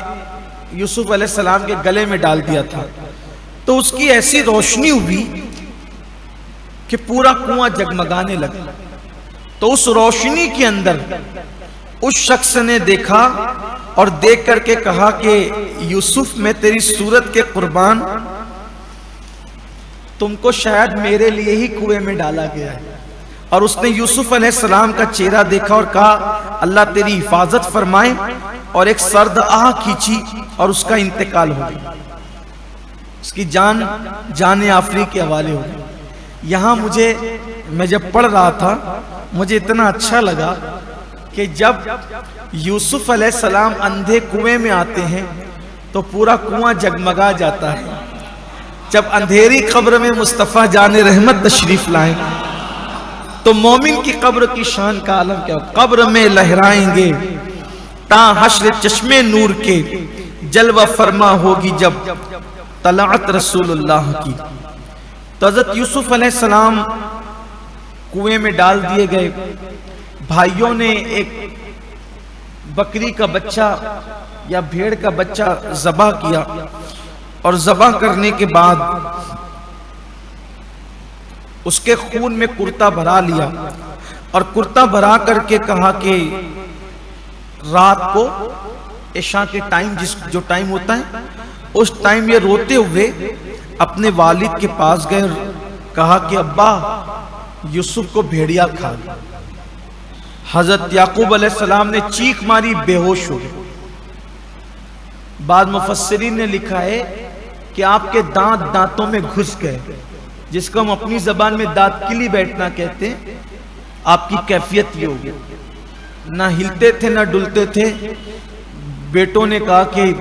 یوسف علیہ السلام کے گلے میں ڈال دیا تھا. تو اس کی ایسی روشنی ہوئی کہ پورا کنواں جگمگانے لگا. تو اس روشنی کے اندر اس شخص نے دیکھا اور دیکھ کر کے کہا کہ یوسف میں تیری صورت کے قربان تم کو شاید میرے لیے ہی کنویں میں ڈالا گیا ہے. اور اس نے یوسف علیہ السلام کا چہرہ دیکھا اور کہا اللہ تیری حفاظت فرمائے، اور ایک سرد آہ کھینچی اور اس کا انتقال ہو گیا. اس کی جان آفری کے حوالے ہو گئی. یہاں میں جب پڑھ رہا تھا مجھے اتنا اچھا لگا کہ جب یوسف علیہ السلام اندھے کنویں میں آتے ہیں تو پورا کنواں جگمگا جاتا ہے. جب اندھیری قبر میں مصطفیٰ جان رحمت تشریف لائیں تو مومن کی قبر کی شان کا عالم کیا ہو. قبر میں لہرائیں گے تا حشر چشمے نور کے، جلوہ فرما ہوگی جب طلعت رسول اللہ کی. تو حضرت یوسف علیہ السلام کنویں میں ڈال دیے گئے. بھائیوں نے ایک بکری کا بچہ یا بھیڑ کا بچہ ذبح کیا اور ذبح کرنے کے بعد اس کے خون میں کرتا بھرا لیا اور کرتا بھرا کر کے کہا کہ رات کو عشاء کے ٹائم جو ٹائم ہوتا ہے اس ٹائم یہ روتے ہوئے اپنے والد کے پاس گئے اور کہا کہ ابا یوسف کو بھیڑیا کھا گیا. حضرت یعقوب علیہ السلام نے چیخ ماری، بے ہوش ہو گئے. بعد مفسرین نے لکھا ہے کہ آپ کے دانتوں میں گھس گئے، جس کو ہم اپنی زبان میں دانت کلی بیٹھنا کہتے ہیں. آپ کی کیفیت یہ ہوگی. نہ ہلتے تھے نہ ڈلتے تھے۔ بیٹوں نے کہا کہ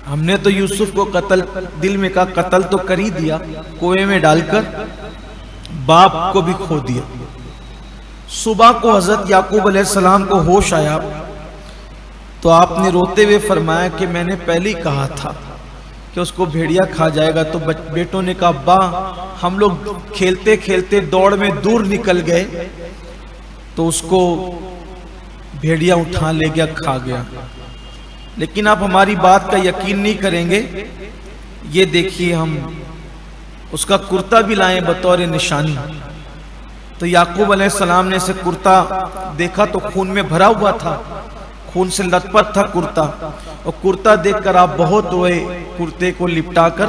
ہم نے تو یوسف کو قتل، دل میں کہا قتل تو کر ہی دیا، کنویں میں ڈال کر باپ کو بھی کھو دیا۔ صبح کو حضرت یعقوب علیہ السلام کو ہوش آیا تو آپ نے روتے ہوئے فرمایا کہ میں نے پہلے ہی کہا تھا کہ اس کو بھیڑیا کھا جائے گا۔ تو بیٹوں نے کہا ابا ہم لوگ کھیلتے کھیلتے دوڑ میں دور نکل گئے تو اس کو بھیڑیا اٹھا لے گیا، کھا گیا۔ لیکن آپ ہماری بات کا یقین نہیں کریں گے، یہ دیکھیے ہم اس کا کرتا بھی لائیں بطور نشانی۔ تو یعقوب علیہ السلام نے اسے کرتا دیکھا تو خون میں بھرا ہوا تھا، خون سے لت پت تھا کرتا، اور کرتا دیکھ کر آپ بہت روئے کرتے کو لپٹا کر،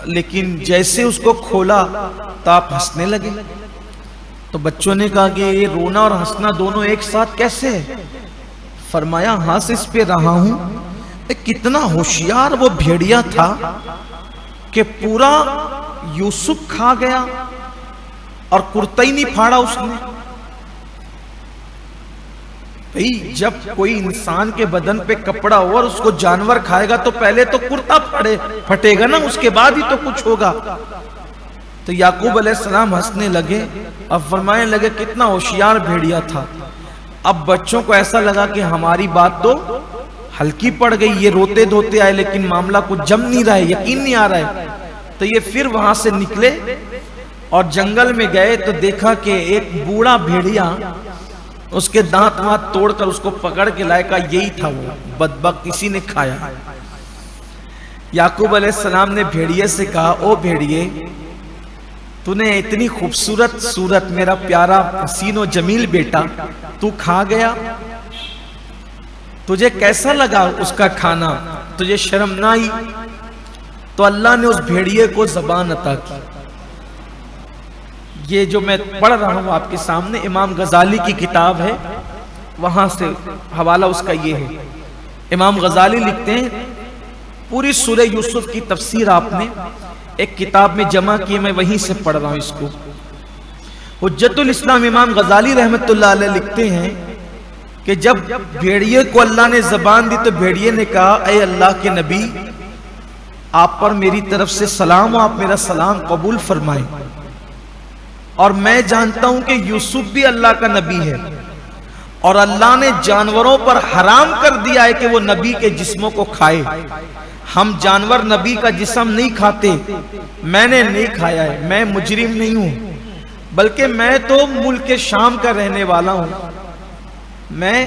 لیکن جیسے اس کو کھولا تو آپ ہنسنے لگے۔ تو بچوں نے کہا کہ یہ رونا اور ہنسنا دونوں ایک ساتھ کیسے ہے؟ فرمایا ہنس اس پہ رہا ہوں کتنا ہوشیار وہ بھیڑیا تھا کہ پورا یوسف کھا گیا اور کرتا ہی نہیں پھاڑا اس نے۔ بھئی جب کوئی انسان کے بدن پہ کپڑا ہو اور اس کو جانور کھائے گا تو پہلے تو کرتا پھٹے گا نا، اس کے بعد ہی تو کچھ ہوگا۔ تو یعقوب علیہ السلام ہنسنے لگے، اب فرمانے لگے کتنا ہوشیار بھیڑیا تھا۔ اب بچوں کو ایسا لگا کہ ہماری بات تو ہلکی پڑ گئی، یہ روتے دھوتے آئے لیکن معاملہ کچھ جم نہیں رہا ہے، یقین نہیں آ رہا ہے۔ تو یہ پھر وہاں سے نکلے اور جنگل میں گئے تو دیکھا کہ ایک بوڑھا بھیڑیا اس کے دانت وانت توڑ کر اس کو پکڑ کے لائے، کہا یہی تھا وہ بدبخت، کسی نے کھایا۔ یعقوب علیہ السلام نے بھیڑیے سے کہا او بھیڑیے تو نے اتنی خوبصورت صورت، میرا پیارا حسین و جمیل بیٹا تو کھا گیا، تجھے کیسا لگا اس کا کھانا؟ تجھے شرم نہ آئی؟ تو اللہ نے اس بھیڑیے کو زبان عطا کی۔ یہ جو میں پڑھ رہا ہوں آپ کے سامنے امام غزالی کی کتاب ہے، وہاں سے حوالہ اس کا یہ ہے۔ امام غزالی لکھتے ہیں پوری سورہ یوسف کی تفسیر آپ نے ایک کتاب میں جمع کی، میں وہیں سے پڑھ رہا ہوں اس کو۔ حجت الاسلام امام غزالی رحمت اللہ علیہ لکھتے ہیں کہ جب بھیڑیے کو اللہ نے زبان دی تو بھیڑیے نے کہا اے اللہ کے نبی آپ پر میری طرف سے سلام ہو، آپ میرا سلام قبول فرمائیں، اور میں جانتا ہوں کہ یوسف بھی اللہ کا نبی ہے اور اللہ نے جانوروں پر حرام کر دیا ہے کہ وہ نبی کے جسموں کو کھائے۔ ہم جانور نبی کا جسم نہیں کھاتے، میں نے نہیں کھایا ہے، میں مجرم نہیں ہوں، بلکہ میں تو ملک شام کا رہنے والا ہوں، میں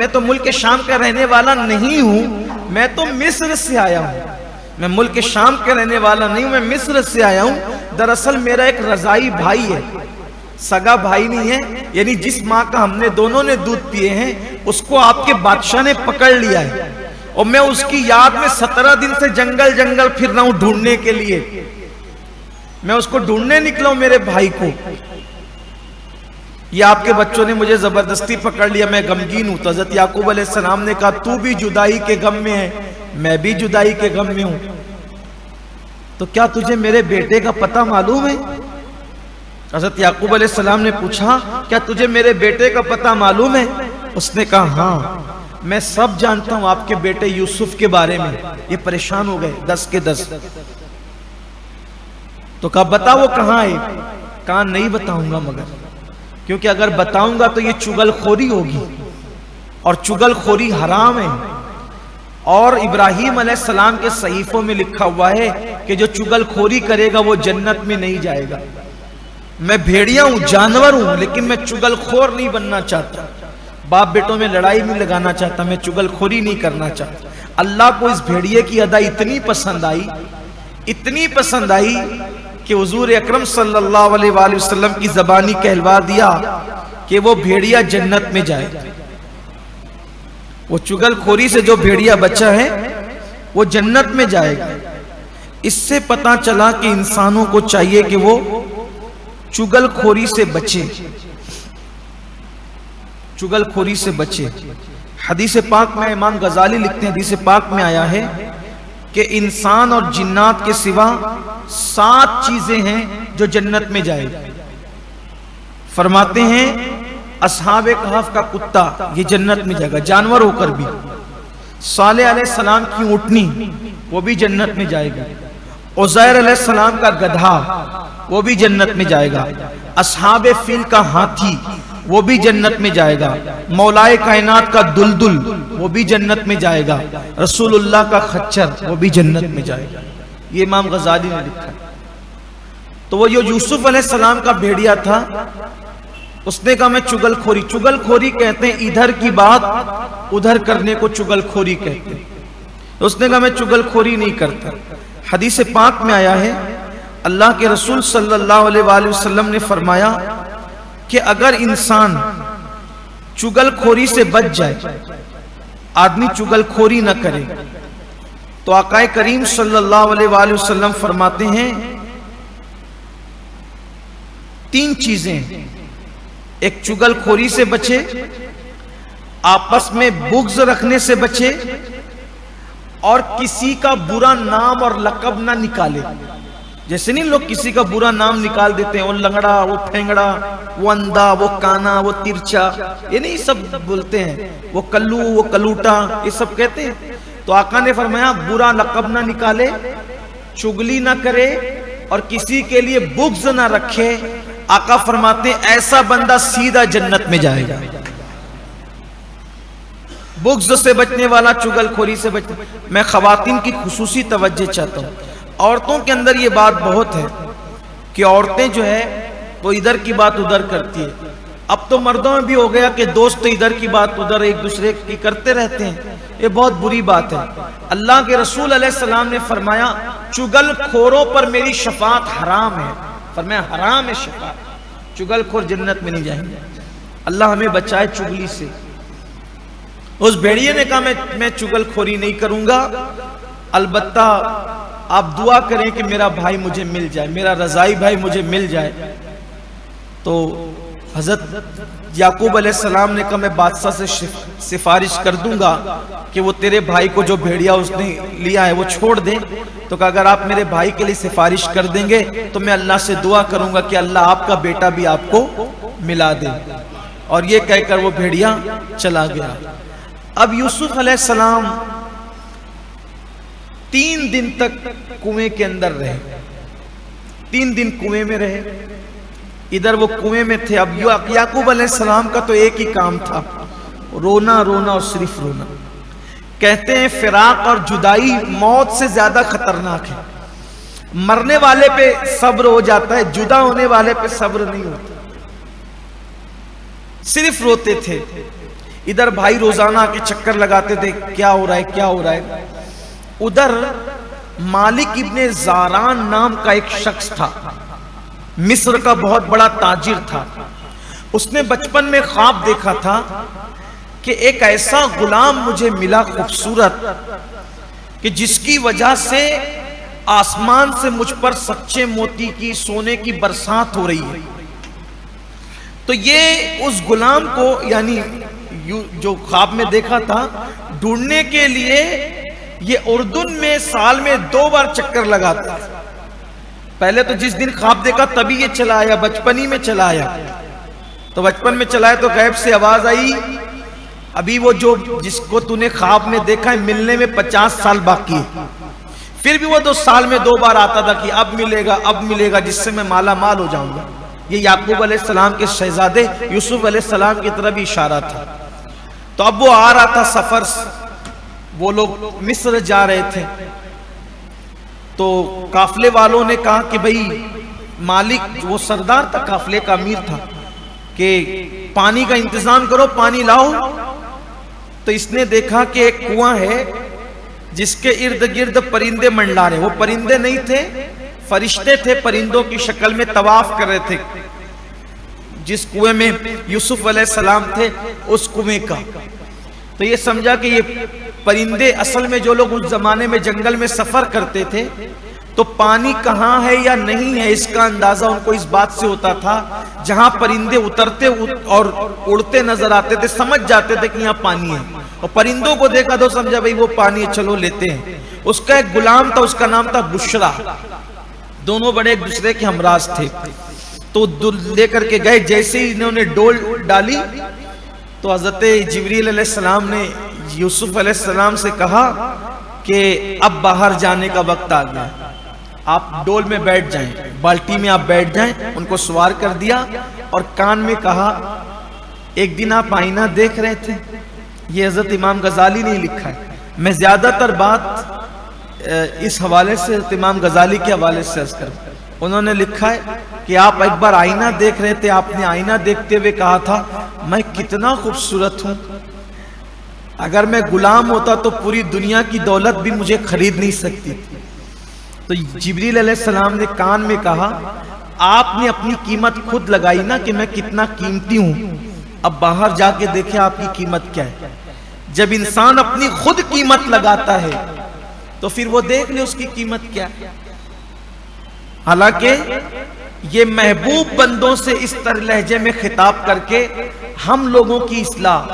تو ملک شام کا رہنے والا نہیں ہوں، میں تو مصر سے آیا ہوں، میں ملک شام کا رہنے والا نہیں ہوں، میں مصر سے آیا ہوں۔ دراصل میرا ایک رضائی بھائی ہے، سگا بھائی نہیں ہے، یعنی جس ماں کا ہم نے دونوں نے دودھ پیے ہیں اس کو آپ کے بادشاہ نے پکڑ لیا ہے، اور میں اس کی یاد میں 17 دن سے جنگل پھر رہا ہوں ڈھونڈنے کے لیے، میں اس کو ڈھونڈنے نکلا ہوں میرے بھائی کو۔ یہ آپ کے بچوں نے مجھے زبردستی پکڑ لیا، میں غمگین ہوں۔ تو حضرت یعقوب علیہ السلام نے کہا تو بھی جدائی کے غم میں ہے، میں بھی جدائی کے غم میں ہوں، تو کیا تجھے میرے بیٹے کا پتہ معلوم ہے؟ حضرت یعقوب علیہ السلام نے پوچھا کیا تجھے میرے بیٹے کا پتہ معلوم ہے؟ اس نے کہا ہاں میں سب جانتا ہوں آپ کے بیٹے یوسف کے بارے میں۔ یہ پریشان ہو گئے 10 کے 10۔ تو کہا بتا وہ کہاں ہے؟ کہا نہیں بتاؤں گا، مگر کیونکہ اگر بتاؤں گا تو یہ چگل خوری ہوگی اور چگل خوری حرام ہے، اور ابراہیم علیہ السلام کے صحیفوں میں لکھا ہوا ہے کہ جو چگل خوری کرے گا وہ جنت میں نہیں جائے گا۔ میں بھیڑیا ہوں، جانور ہوں، لیکن میں چگل خور نہیں بننا چاہتا، باپ بیٹوں میں لڑائی نہیں لگانا چاہتا، میں چگل خوری نہیں کرنا چاہتا۔ اللہ کو اس بھیڑیے کی ادا اتنی پسند آئی کہ حضور اکرم صلی اللہ علیہ وآلہ وسلم کی زبانی کہلوا دیا کہ وہ بھیڑیا جنت میں جائے، وہ چگل خوری سے جو بھیڑیا بچہ ہے وہ جنت میں جائے گا۔ اس سے پتہ چلا کہ انسانوں کو چاہیے کہ وہ چگل خوری سے بچے، چگل خوری سے بچے۔ حدیث پاک میں امام غزالی لکھتے ہیں، حدیث پاک میں آیا ہے کہ انسان اور جنات کے سوا 7 چیزیں ہیں جو جنت میں جائے۔ فرماتے ہیں اصحاب کہف کا کتا یہ جنت میں جائے گا جانور ہو کر بھی، صالح علیہ السلام کی اونٹنی وہ بھی جنت میں جائے گی، عزیر علیہ السلام کا گدھا وہ بھی جنت میں جائے گا، اصحاب فیل کا ہاتھی وہ بھی جنت میں جائے گا، مولائے کائنات کا دلدل وہ بھی جنت میں جائے گا، رسول اللہ کا خچر وہ بھی جنت میں جائے گا۔ یہ امام غزالی نے لکھا۔ تو وہ جو یوسف علیہ السلام کا بھیڑیا تھا اس نے کہا میں چگل خوری کہتے ہیں ادھر کی بات ادھر کرنے کو چگل خوری کہتے ہیں، اس نے کہا میں چگل خوری نہیں کرتا۔ حدیث پاک میں آیا ہے اللہ کے رسول صلی اللہ علیہ وآلہ وسلم نے فرمایا کہ اگر انسان چگل خوری سے بچ جائے، آدمی چگل خوری نہ کرے، تو آقا کریم صلی اللہ علیہ وآلہ وسلم فرماتے ہیں 3 چیزیں، ایک چگل خوری سے بچے، آپس میں بغض رکھنے سے بچے، اور کسی کا برا نام اور لقب نہ نکالے۔ جیسے نہیں لوگ کسی کا برا نام نکال دیتے ہیں، وہ لنگڑا، وہ پھینگڑا، وہ اندھا، وہ کانا، وہ ترچا، یہ نہیں سب بولتے ہیں، وہ کلو، وہ کلوٹا، یہ سب کہتے ہیں۔ تو آقا نے فرمایا برا لقب نہ نکالے، چگلی نہ کرے، اور کسی کے لیے بغض نہ رکھے۔ آقا فرماتے ہیں ایسا بندہ سیدھا جنت میں جائے گا۔ بغض سے بچنے والا، چگل خوری سے بچنے۔ میں خواتین کی خصوصی توجہ چاہتا ہوں، عورتوں کے اندر یہ بات بہت ہے کہ عورتیں جو ہے وہ ادھر کی بات ادھر کرتی ہے۔ اب تو مردوں میں بھی ہو گیا کہ دوست ادھر کی بات ادھر ایک دوسرے کی کرتے رہتے ہیں، یہ بہت بری بات ہے۔ اللہ کے رسول علیہ السلام نے فرمایا چگل خوروں پر میری شفاعت حرام ہے، فرمایا حرام ہے شفاعت، چگل خور جنت میں نہیں جائیں گے۔ اللہ ہمیں بچائے چگلی سے۔ اس بھیڑیے نے کہا میں چگل خوری نہیں کروں گا، البتہ آپ دعا کریں کہ میرا بھائی مجھے مل جائے، میرا رضائی بھائی مجھے مل جائے۔ تو حضرت یعقوب علیہ السلام نے کہا میں بادشاہ سے سفارش کر دوں گا کہ وہ تیرے بھائی کو جو بھیڑیا اس نے لیا ہے وہ چھوڑ دیں۔ تو کہا اگر آپ میرے بھائی کے لیے سفارش کر دیں گے تو میں اللہ سے دعا کروں گا کہ اللہ آپ کا بیٹا بھی آپ کو ملا دے۔ اور یہ کہہ کر وہ بھیڑیا چلا گیا۔ اب یوسف علیہ السلام 3 دن تک کنویں کے اندر رہے، 3 دن کنویں میں رہے، ادھر وہ کنویں میں تھے۔ اب یعقوب علیہ السلام کا تو ایک ہی کام تھا، رونا رونا اور صرف رونا۔ کہتے ہیں فراق اور جدائی موت سے زیادہ خطرناک ہے۔ مرنے والے پہ صبر ہو جاتا ہے، جدا ہونے والے پہ صبر نہیں ہوتا۔ صرف روتے تھے۔ ادھر بھائی روزانہ کے چکر لگاتے تھے کیا ہو رہا ہے کیا ہو رہا ہے۔ ادھر مالک ابن زاران نام کا ایک شخص تھا، مصر کا بہت بڑا تاجر تھا۔ اس نے بچپن میں خواب دیکھا تھا کہ ایک ایسا غلام مجھے ملا خوبصورت کہ جس کی وجہ سے آسمان سے مجھ پر سچے موتی کی، سونے کی برسات ہو رہی ہے۔ تو یہ اس غلام کو یعنی جو خواب میں دیکھا تھا ڈھونڈنے کے لیے یہ اردن میں سال میں 2 بار چکر لگاتا ہے۔ پہلے تو جس دن خواب دیکھا تبھی یہ چلا آیا، بچپنی میں چلا آیا۔ تو بچپن میں چلا آیا تو غیب سے آواز آئی ابھی وہ جو جس کو تو نے خواب میں دیکھا ہے ملنے میں 50 سال باقی ہے۔ پھر بھی وہ 2 سال میں 2 بار آتا تھا کہ اب ملے گا جس سے میں مالا مال ہو جاؤں گا۔ یہ یعقوب علیہ السلام کے شہزادے یوسف علیہ السلام کی طرف اشارہ تھا۔ تو اب وہ آ رہا تھا سفر، وہ لوگ مصر جا رہے تھے۔ تو قافلے والوں نے کہا کہ بھئی مالک وہ سردار تھا، قافلے کا امیر تھا، کہ پانی کا انتظام کرو، پانی لاؤ۔ تو اس نے دیکھا کہ ایک کنواں ہے جس کے ارد گرد پرندے منڈلا رہے۔ وہ پرندے نہیں تھے، فرشتے تھے، پرندوں کی شکل میں طواف کر رہے تھے۔ جس کنویں میں یوسف علیہ السلام تھے اس کنویں کا۔ تو یہ سمجھا کہ یہ پرندے اصل میں جو لوگ اس زمانے میں جنگل میں سفر کرتے تھے تو پانی کہاں ہے یا نہیں ہے اس کا اندازہ ان کو اس بات سے ہوتا تھا، جہاں پرندے اترتے اور اڑتے نظر آتے تھے سمجھ جاتے تھے کہ یہاں پانی ہے، اور پرندوں کو دیکھا تو سمجھا بھئی وہ پانی ہے چلو لیتے ہیں۔ اس کا ایک غلام تھا، اس کا نام تھا بشرا، دونوں بڑے ایک دوسرے کے ہمراز تھے۔ تو لے کر کے گئے. جیسے ہی انہوں نے ڈول ڈالی تو حضرت جبریل علیہ السلام نے یوسف علیہ السلام سے کہا کہ اب باہر جانے کا وقت آ گیا, آپ ڈول میں بیٹھ جائیں, بالٹی میں آپ بیٹھ جائیں. ان کو سوار کر دیا اور کان میں کہا ایک دن آپ آئینہ دیکھ رہے تھے. یہ حضرت امام غزالی نے لکھا ہے. میں زیادہ تر بات اس حوالے سے امام غزالی کے حوالے سے عرض کروں. انہوں نے لکھا ہے کہ آپ ایک بار آئینہ دیکھ رہے تھے, آپ نے آئینہ دیکھتے ہوئے کہا تھا میں کتنا خوبصورت ہوں, اگر میں غلام ہوتا تو پوری دنیا کی دولت بھی مجھے خرید نہیں سکتی. تو جبریل علیہ السلام نے کان میں کہا آپ نے اپنی قیمت خود لگائی نا کہ میں کتنا قیمتی ہوں, اب باہر جا کے دیکھیں آپ کی قیمت کیا ہے. جب انسان اپنی خود قیمت لگاتا ہے تو پھر وہ دیکھ لے اس کی قیمت کیا ہے. حالانکہ یہ محبوب بندوں سے اس طرح لہجے میں خطاب کر کے ہم لوگوں کی اصلاح,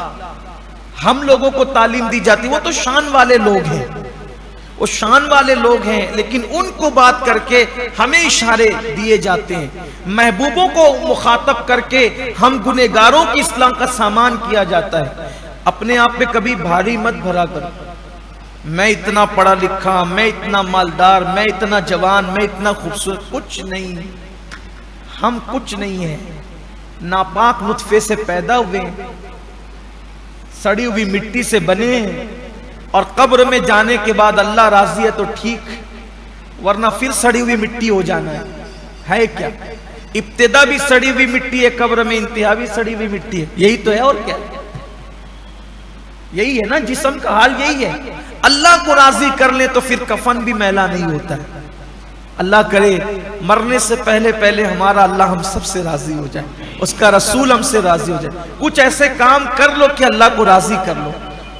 ہم لوگوں کو تعلیم دی جاتی. وہ تو شان والے لوگ ہیں, وہ شان والے لوگ ہیں, لیکن ان کو بات کر کے ہمیں اشارے دیے جاتے ہیں. محبوبوں کو مخاطب کر کے ہم گنہگاروں کی اصلاح کا سامان کیا جاتا ہے. اپنے آپ پہ کبھی بھاری مت بھرا کر, میں اتنا پڑھا لکھا, میں اتنا مالدار, میں اتنا جوان, میں اتنا خوبصورت. کچھ نہیں, ہم کچھ نہیں ہیں. ناپاک نطفے سے پیدا ہوئے, سڑی ہوئی مٹی سے بنے ہیں, اور قبر میں جانے کے بعد اللہ راضی ہے تو ٹھیک, ورنہ پھر سڑی ہوئی مٹی ہو جانا ہے کیا؟ ابتدا بھی سڑی ہوئی مٹی ہے, قبر میں انتہا بھی سڑی ہوئی مٹی ہے. یہی تو ہے, اور کیا؟ یہی ہے نا, جسم کا حال یہی ہے. اللہ کو راضی کر لیں تو پھر کفن بھی میلا نہیں ہوتا ہے. اللہ کرے مرنے سے پہلے پہلے ہمارا اللہ ہم سب سے راضی ہو جائے, اس کا رسول ہم سے راضی ہو جائے. کچھ ایسے کام کر لو کہ اللہ کو راضی کر لو.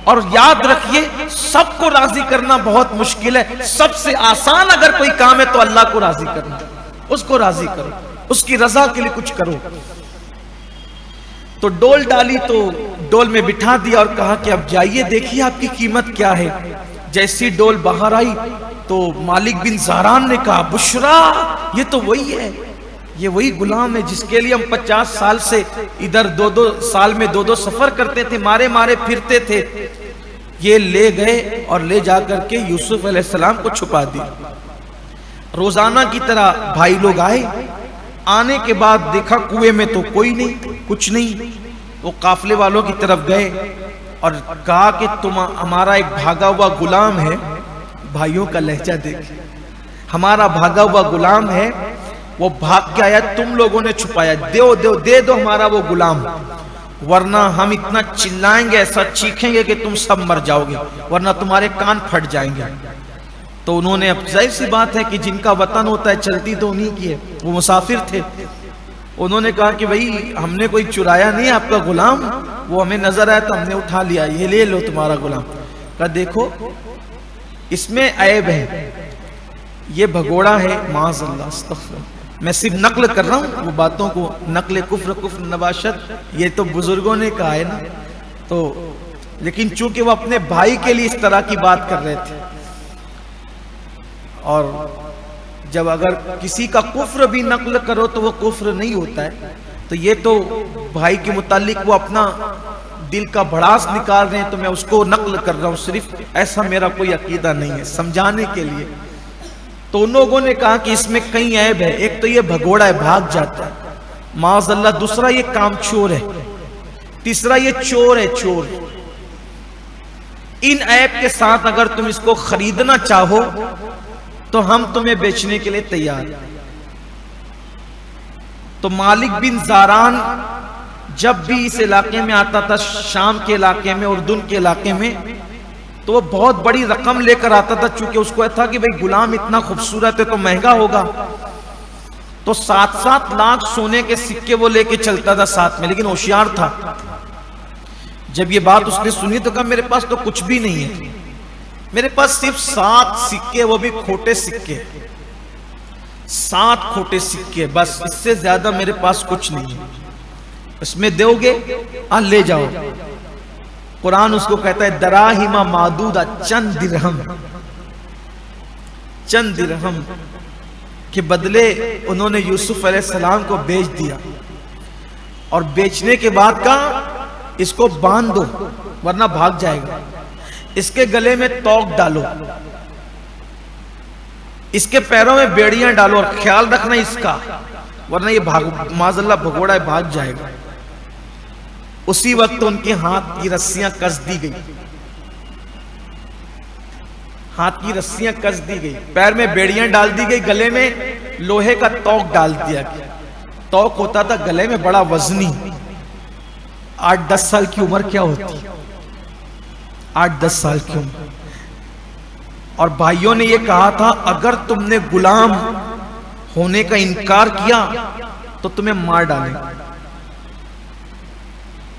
اور یاد رکھیے سب کو راضی کرنا بہت مشکل ہے. سب سے آسان اگر کوئی کام ہے تو اللہ کو راضی کرنا. اس کو راضی کرو, اس کی رضا کے لیے کچھ کرو. تو ڈول ڈالی تو ڈول میں بٹھا دیا اور کہا کہ اب جائیے دیکھیے آپ کی قیمت کیا ہے. جیسی ڈول باہر آئی تو مالک بن زہران نے کہا بشرا, یہ تو وہی ہے, یہ وہی غلام ہے جس کے لیے ہم 50 سال سے ادھر 2 سال میں 2 سفر کرتے تھے, مارے مارے پھرتے تھے. یہ لے گئے اور لے جا کر کے یوسف علیہ السلام کو چھپا دیا. روزانہ کی طرح بھائی لوگ آئے, آنے کے بعد دیکھا کنویں میں تو کوئی نہیں, کچھ نہیں. وہ قافلے والوں کی طرف گئے اور کہا کہ ہمارا ایک بھاگا ہوا غلام ہے. بھائیوں کا لہجہ دیکھ, ہمارا بھاگا ہوا غلام ہے, وہ بھاگ کے آیا, تم لوگوں نے چھپایا, دے دو ہمارا وہ غلام, ورنہ ہم اتنا چلائیں گے, ایسا چیخیں گے کہ تم سب مر جاؤ گے, ورنہ تمہارے کان پھٹ جائیں گے. تو انہوں نے, اب ظاہر سی بات ہے کہ جن کا وطن ہوتا ہے چلتی تو انہی کی ہے, وہ مسافر تھے. انہوں نے کہا کہ بھئی ہم نے کوئی چرایا نہیں آپ کا غلام, وہ ہمیں نظر آیا تو ہم نے اٹھا لیا, یہ لے لو تمہارا غلام. کہا دیکھو اس میں عیب ہے, یہ بھگوڑا ہے, معاذ اللہ, استغفر. میں صرف نقل کر رہا ہوں وہ باتوں کو, نقل کفر نباشت, یہ تو بزرگوں نے کہا ہے نا. تو لیکن چونکہ وہ اپنے بھائی کے لیے اس طرح کی بات کر رہے تھے, اور جب اگر کسی کا کفر بھی نقل کرو تو وہ کفر نہیں ہوتا ہے, تو یہ تو بھائی کے متعلق وہ اپنا دل کا بھڑاس نکال رہے ہیں تو میں اس کو نقل کر رہا ہوں, صرف ایسا میرا کوئی عقیدہ نہیں ہے, سمجھانے کے لیے. تو ان لوگوں نے کہا کہ اس میں کئی عیب ہے, ایک تو یہ بھگوڑا ہے, بھاگ جاتا ہے, معاذ اللہ. دوسرا یہ کام چور ہے, تیسرا یہ چور ہے, چور. ان عیب کے ساتھ اگر تم اس کو خریدنا چاہو تو ہم تمہیں بیچنے کے لیے تیار. تو مالک بن زہران جب بھی اس علاقے میں آتا تھا, شام کے علاقے میں, اردن کے علاقے میں, تو وہ بہت بڑی رقم لے کر آتا تھا, چونکہ اس کو تھا کہ بھئی غلام اتنا خوبصورت ہے تو مہنگا ہوگا. تو 7-7 لاکھ سونے کے سکے وہ لے کے چلتا تھا ساتھ میں, لیکن ہوشیار تھا. جب یہ بات اس نے سنی تو کہا میرے پاس تو کچھ بھی نہیں ہے, میرے پاس صرف 7 سکے, وہ بھی کھوٹے سکے, 7 کھوٹے سکے, بس اس سے زیادہ میرے پاس کچھ نہیں ہے. اس میں دو گے لے جاؤ. قرآن اس کو کہتا ہے دراہیم معدودہ, چند درہم, چند درہم. کہ بدلے انہوں نے یوسف علیہ السلام کو بیچ دیا، اور بیچنے کے بعد کہا اس کو باندھ دو ورنہ بھاگ جائے گا، اس کے گلے میں توق ڈالو، اس کے پیروں میں بیڑیاں ڈالو، اور خیال رکھنا اس کا، ورنہ یہ معاذ اللہ بھگوڑا ہے، بھاگ جائے گا۔ اسی وقت ان کے ہاتھ کی رسیاں کس دی گئی، ہاتھ کی رسیاں کس دی گئی، پیر میں بیڑیاں ڈال دی گئی، گلے میں لوہے کا توق ڈال دیا گیا۔ توق ہوتا تھا گلے میں بڑا وزنی، 8-10 سال کی عمر کیا ہوتی، 8-10 سال کی عمر۔ اور بھائیوں نے یہ کہا تھا اگر تم نے غلام ہونے کا انکار کیا تو تمہیں مار ڈالیں۔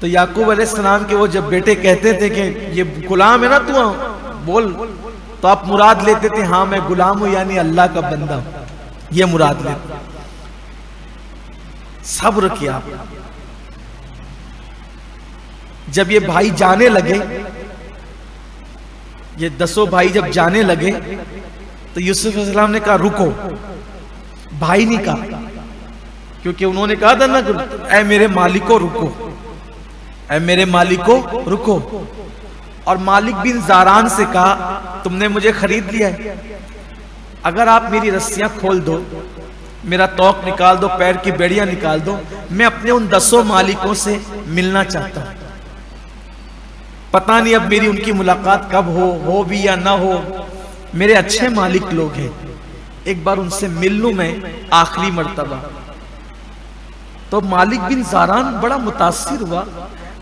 تو یعقوب علیہ السلام کے وہ جب بیٹے کہتے تھے کہ یہ غلام ہے نا تو بول، تو آپ مراد لیتے تھے ہاں میں غلام ہوں، یعنی اللہ کا بندہ ہوں، یہ مراد لیتے۔ صبر کیا۔ جب یہ بھائی جانے لگے، یہ 10 بھائی جب جانے لگے تو یوسف علیہ السلام نے کہا رکو، بھائی نہیں کہا، کیونکہ انہوں نے کہا تھا نا اے میرے مالکو رکو، اے میرے مالکو رکو۔ اور مالک بن زاران سے کہا تم نے مجھے خرید لیا ہے، اگر آپ میری رسیاں کھول دو، میرا توق نکال دو، پیر کی بیڑیاں نکال دو، میں اپنے ان 10 مالکوں سے ملنا چاہتا ہوں۔ پتہ نہیں اب میری ان کی ملاقات کب ہو بھی یا نہ ہو، میرے اچھے مالک لوگ ہیں، ایک بار ان سے مل لوں میں آخری مرتبہ۔ تو مالک بن زاران بڑا متاثر ہوا،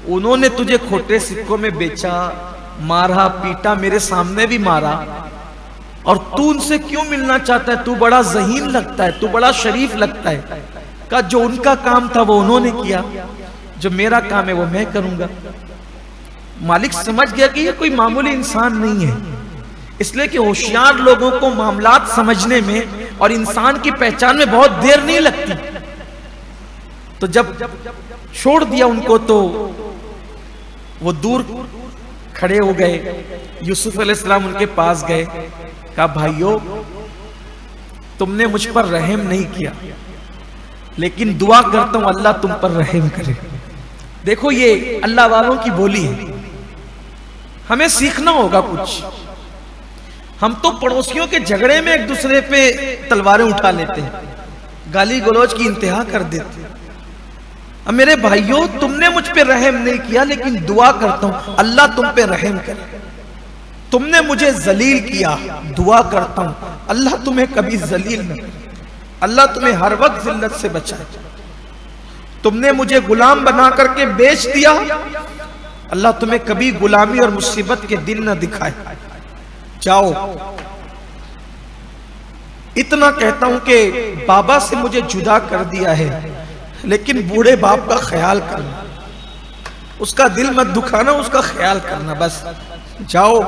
انہوں نے تجھے کھوٹے سکوں میں بیچا، مارا پیٹا، میرے سامنے بھی مارا، اور تو ان سے کیوں ملنا چاہتا ہے؟ تو بڑا ذہین لگتا ہے، تو بڑا شریف لگتا ہے۔ کہا جو ان کا کام تھا وہ انہوں نے کیا، جو میرا کام ہے وہ میں کروں گا۔ مالک سمجھ گیا کہ یہ کوئی معمولی انسان نہیں ہے، اس لیے کہ ہوشیار لوگوں کو معاملات سمجھنے میں اور انسان کی پہچان میں بہت دیر نہیں لگتی۔ تو جب چھوڑ دیا ان کو تو وہ دور کھڑے ہو گئے، یوسف علیہ السلام ان کے پاس گئے، کہا بھائیو تم نے مجھ پر رحم نہیں کیا، لیکن دعا کرتا ہوں اللہ تم پر رحم کرے۔ دیکھو یہ اللہ والوں کی بولی ہے، ہمیں سیکھنا ہوگا کچھ۔ ہم تو پڑوسیوں کے جھگڑے میں ایک دوسرے پہ تلواریں اٹھا لیتے ہیں، گالی گلوچ کی انتہا کر دیتے ہیں۔ اب میرے بھائیوں تم نے مجھ پہ رحم نہیں کیا، لیکن دعا کرتا ہوں اللہ تم پہ رحم کرے۔ تم نے مجھے ذلیل کیا، دعا کرتا ہوں اللہ تمہیں کبھی ذلیل نہ کرے، اللہ تمہیں ہر وقت ذلت سے بچائے۔ تم نے مجھے غلام بنا کر کے بیچ دیا، اللہ تمہیں کبھی غلامی اور مصیبت کے دن نہ دکھائے۔ جاؤ، اتنا کہتا ہوں کہ بابا سے مجھے جدا کر دیا ہے، لیکن بوڑھے باپ کا خیال کرنا، اس کا دل مت دکھانا، اس کا خیال کرنا، بس جاؤ۔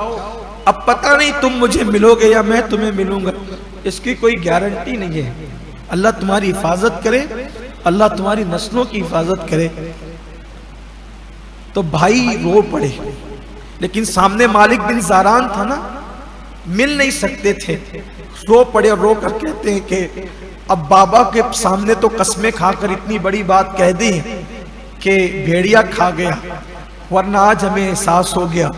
اب پتہ نہیں تم مجھے ملو گے یا میں تمہیں ملوں گا، اس کی کوئی گارنٹی نہیں ہے۔ اللہ تمہاری حفاظت کرے، اللہ تمہاری نسلوں کی حفاظت کرے۔ تو بھائی رو پڑے، لیکن سامنے مالک بن زاران تھا نا، مل نہیں سکتے تھے، رو پڑے اور رو کر کہتے ہیں کہ اب بابا کے سامنے تو قسمیں کھا کر اتنی بڑی بات کہہ دی کہ بھیڑیا کھا گیا، ورنہ آج ہمیں احساس ہو گیا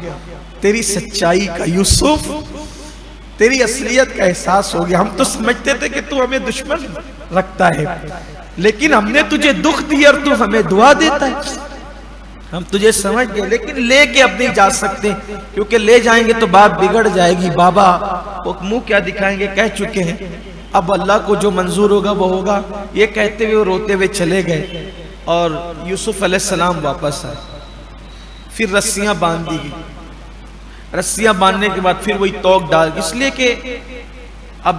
تیری سچائی کا، یوسف تیری اصلیت کا احساس ہو گیا۔ ہم تو سمجھتے تھے کہ تو ہمیں دشمن رکھتا ہے، لیکن ہم نے تجھے دکھ دیا اور تو ہمیں دعا دیتا ہے۔ ہم تجھے سمجھ گئے، لیکن لے کے اب نہیں جا سکتے، کیونکہ لے جائیں گے تو بات بگڑ جائے گی۔ بابا وہ منہ کیا دکھائیں گے، کہہ چکے ہیں، اب اللہ کو جو منظور ہوگا وہ ہوگا۔ یہ کہتے ہوئے روتے ہوئے چلے گئے، اور یوسف علیہ السلام واپس آئے۔ پھر رسیاں باندھ دی گئی، رسیاں باندھنے کے بعد پھر وہی توق ڈال، اس لیے کہ اب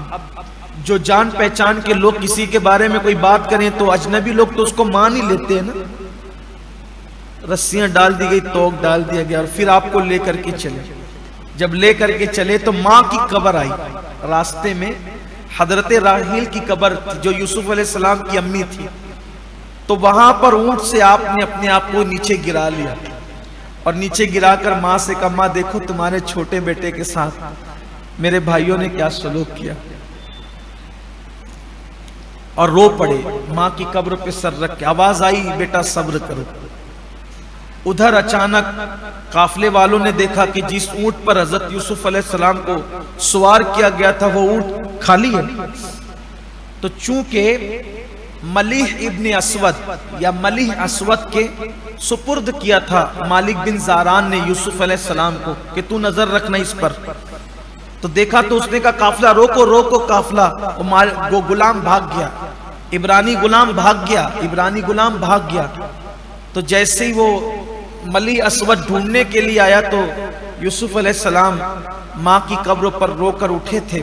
جو جان پہچان کے لوگ کسی کے بارے میں کوئی بات کریں تو اجنبی لوگ تو اس کو مان ہی لیتے ہیں نا۔ رسیاں ڈال دی گئی، توق ڈال دیا گیا، اور پھر آپ کو لے کر کے چلے۔ جب لے کر کے چلے تو ماں کی قبر آئی راستے میں، حضرت راحیل کی قبر تھی جو یوسف علیہ السلام کی امی تھی۔ تو وہاں پر اونٹ سے آپ نے اپنے آپ کو نیچے گرا لیا، اور نیچے گرا کر ماں سے کہا ماں دیکھو تمہارے چھوٹے بیٹے کے ساتھ میرے بھائیوں نے کیا سلوک کیا۔ اور رو پڑے ماں کی قبر پہ سر رکھ کے. آواز آئی بیٹا صبر کرو. ادھر اچانک قافلے والوں نے دیکھا کہ جس اونٹ پر حضرت یوسف علیہ السلام کو سوار کیا گیا تھا وہ اونٹ خالی ہے. تو چونکہ ملیح ابن اسود یا ملیح اسود کے سپرد کیا تھا مالک بن زاران نے یوسف علیہ السلام کو کہ تو نظر رکھنا اس پر. تو دیکھا تو اس نے کہا قافلہ روکو روکو قافلہ. وہ غلام بھاگ گیا, عبرانی غلام بھاگ گیا, عبرانی غلام بھاگ گیا. تو جیسے ہی وہ ملی اسود ڈھونڈنے کے لیے آیا تو یوسف علیہ السلام ماں کی قبر پر رو کر اٹھے تھے.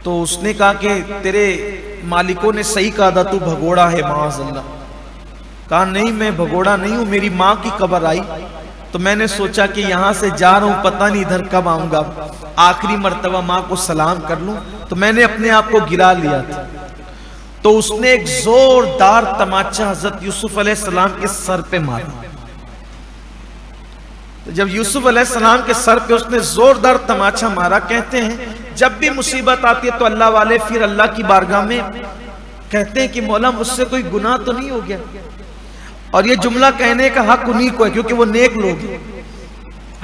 تو اس نے کہا کہ تیرے مالکوں نے صحیح کہا تھا تو بھگوڑا ہے معاذ اللہ. کہا نہیں میں بھگوڑا نہیں ہوں, میری ماں کی قبر آئی تو میں نے سوچا کہ یہاں سے جا رہا ہوں پتہ نہیں ادھر کب آؤں گا, آخری مرتبہ ماں کو سلام کر لوں, تو میں نے اپنے آپ کو گرا لیا تھا. تو اس نے ایک زوردار تماچا حضرت یوسف علیہ السلام کے سر پہ مارا. جب یوسف علیہ السلام کے سر پہ اس نے زوردار تماچا مارا, کہتے ہیں جب بھی مصیبت آتی ہے تو اللہ والے پھر اللہ کی بارگاہ میں کہتے ہیں کہ مولا مجھ سے کوئی گناہ تو نہیں ہو گیا. اور یہ جملہ کہنے کا حق انہی کو ہے کیونکہ وہ نیک لوگ ہیں,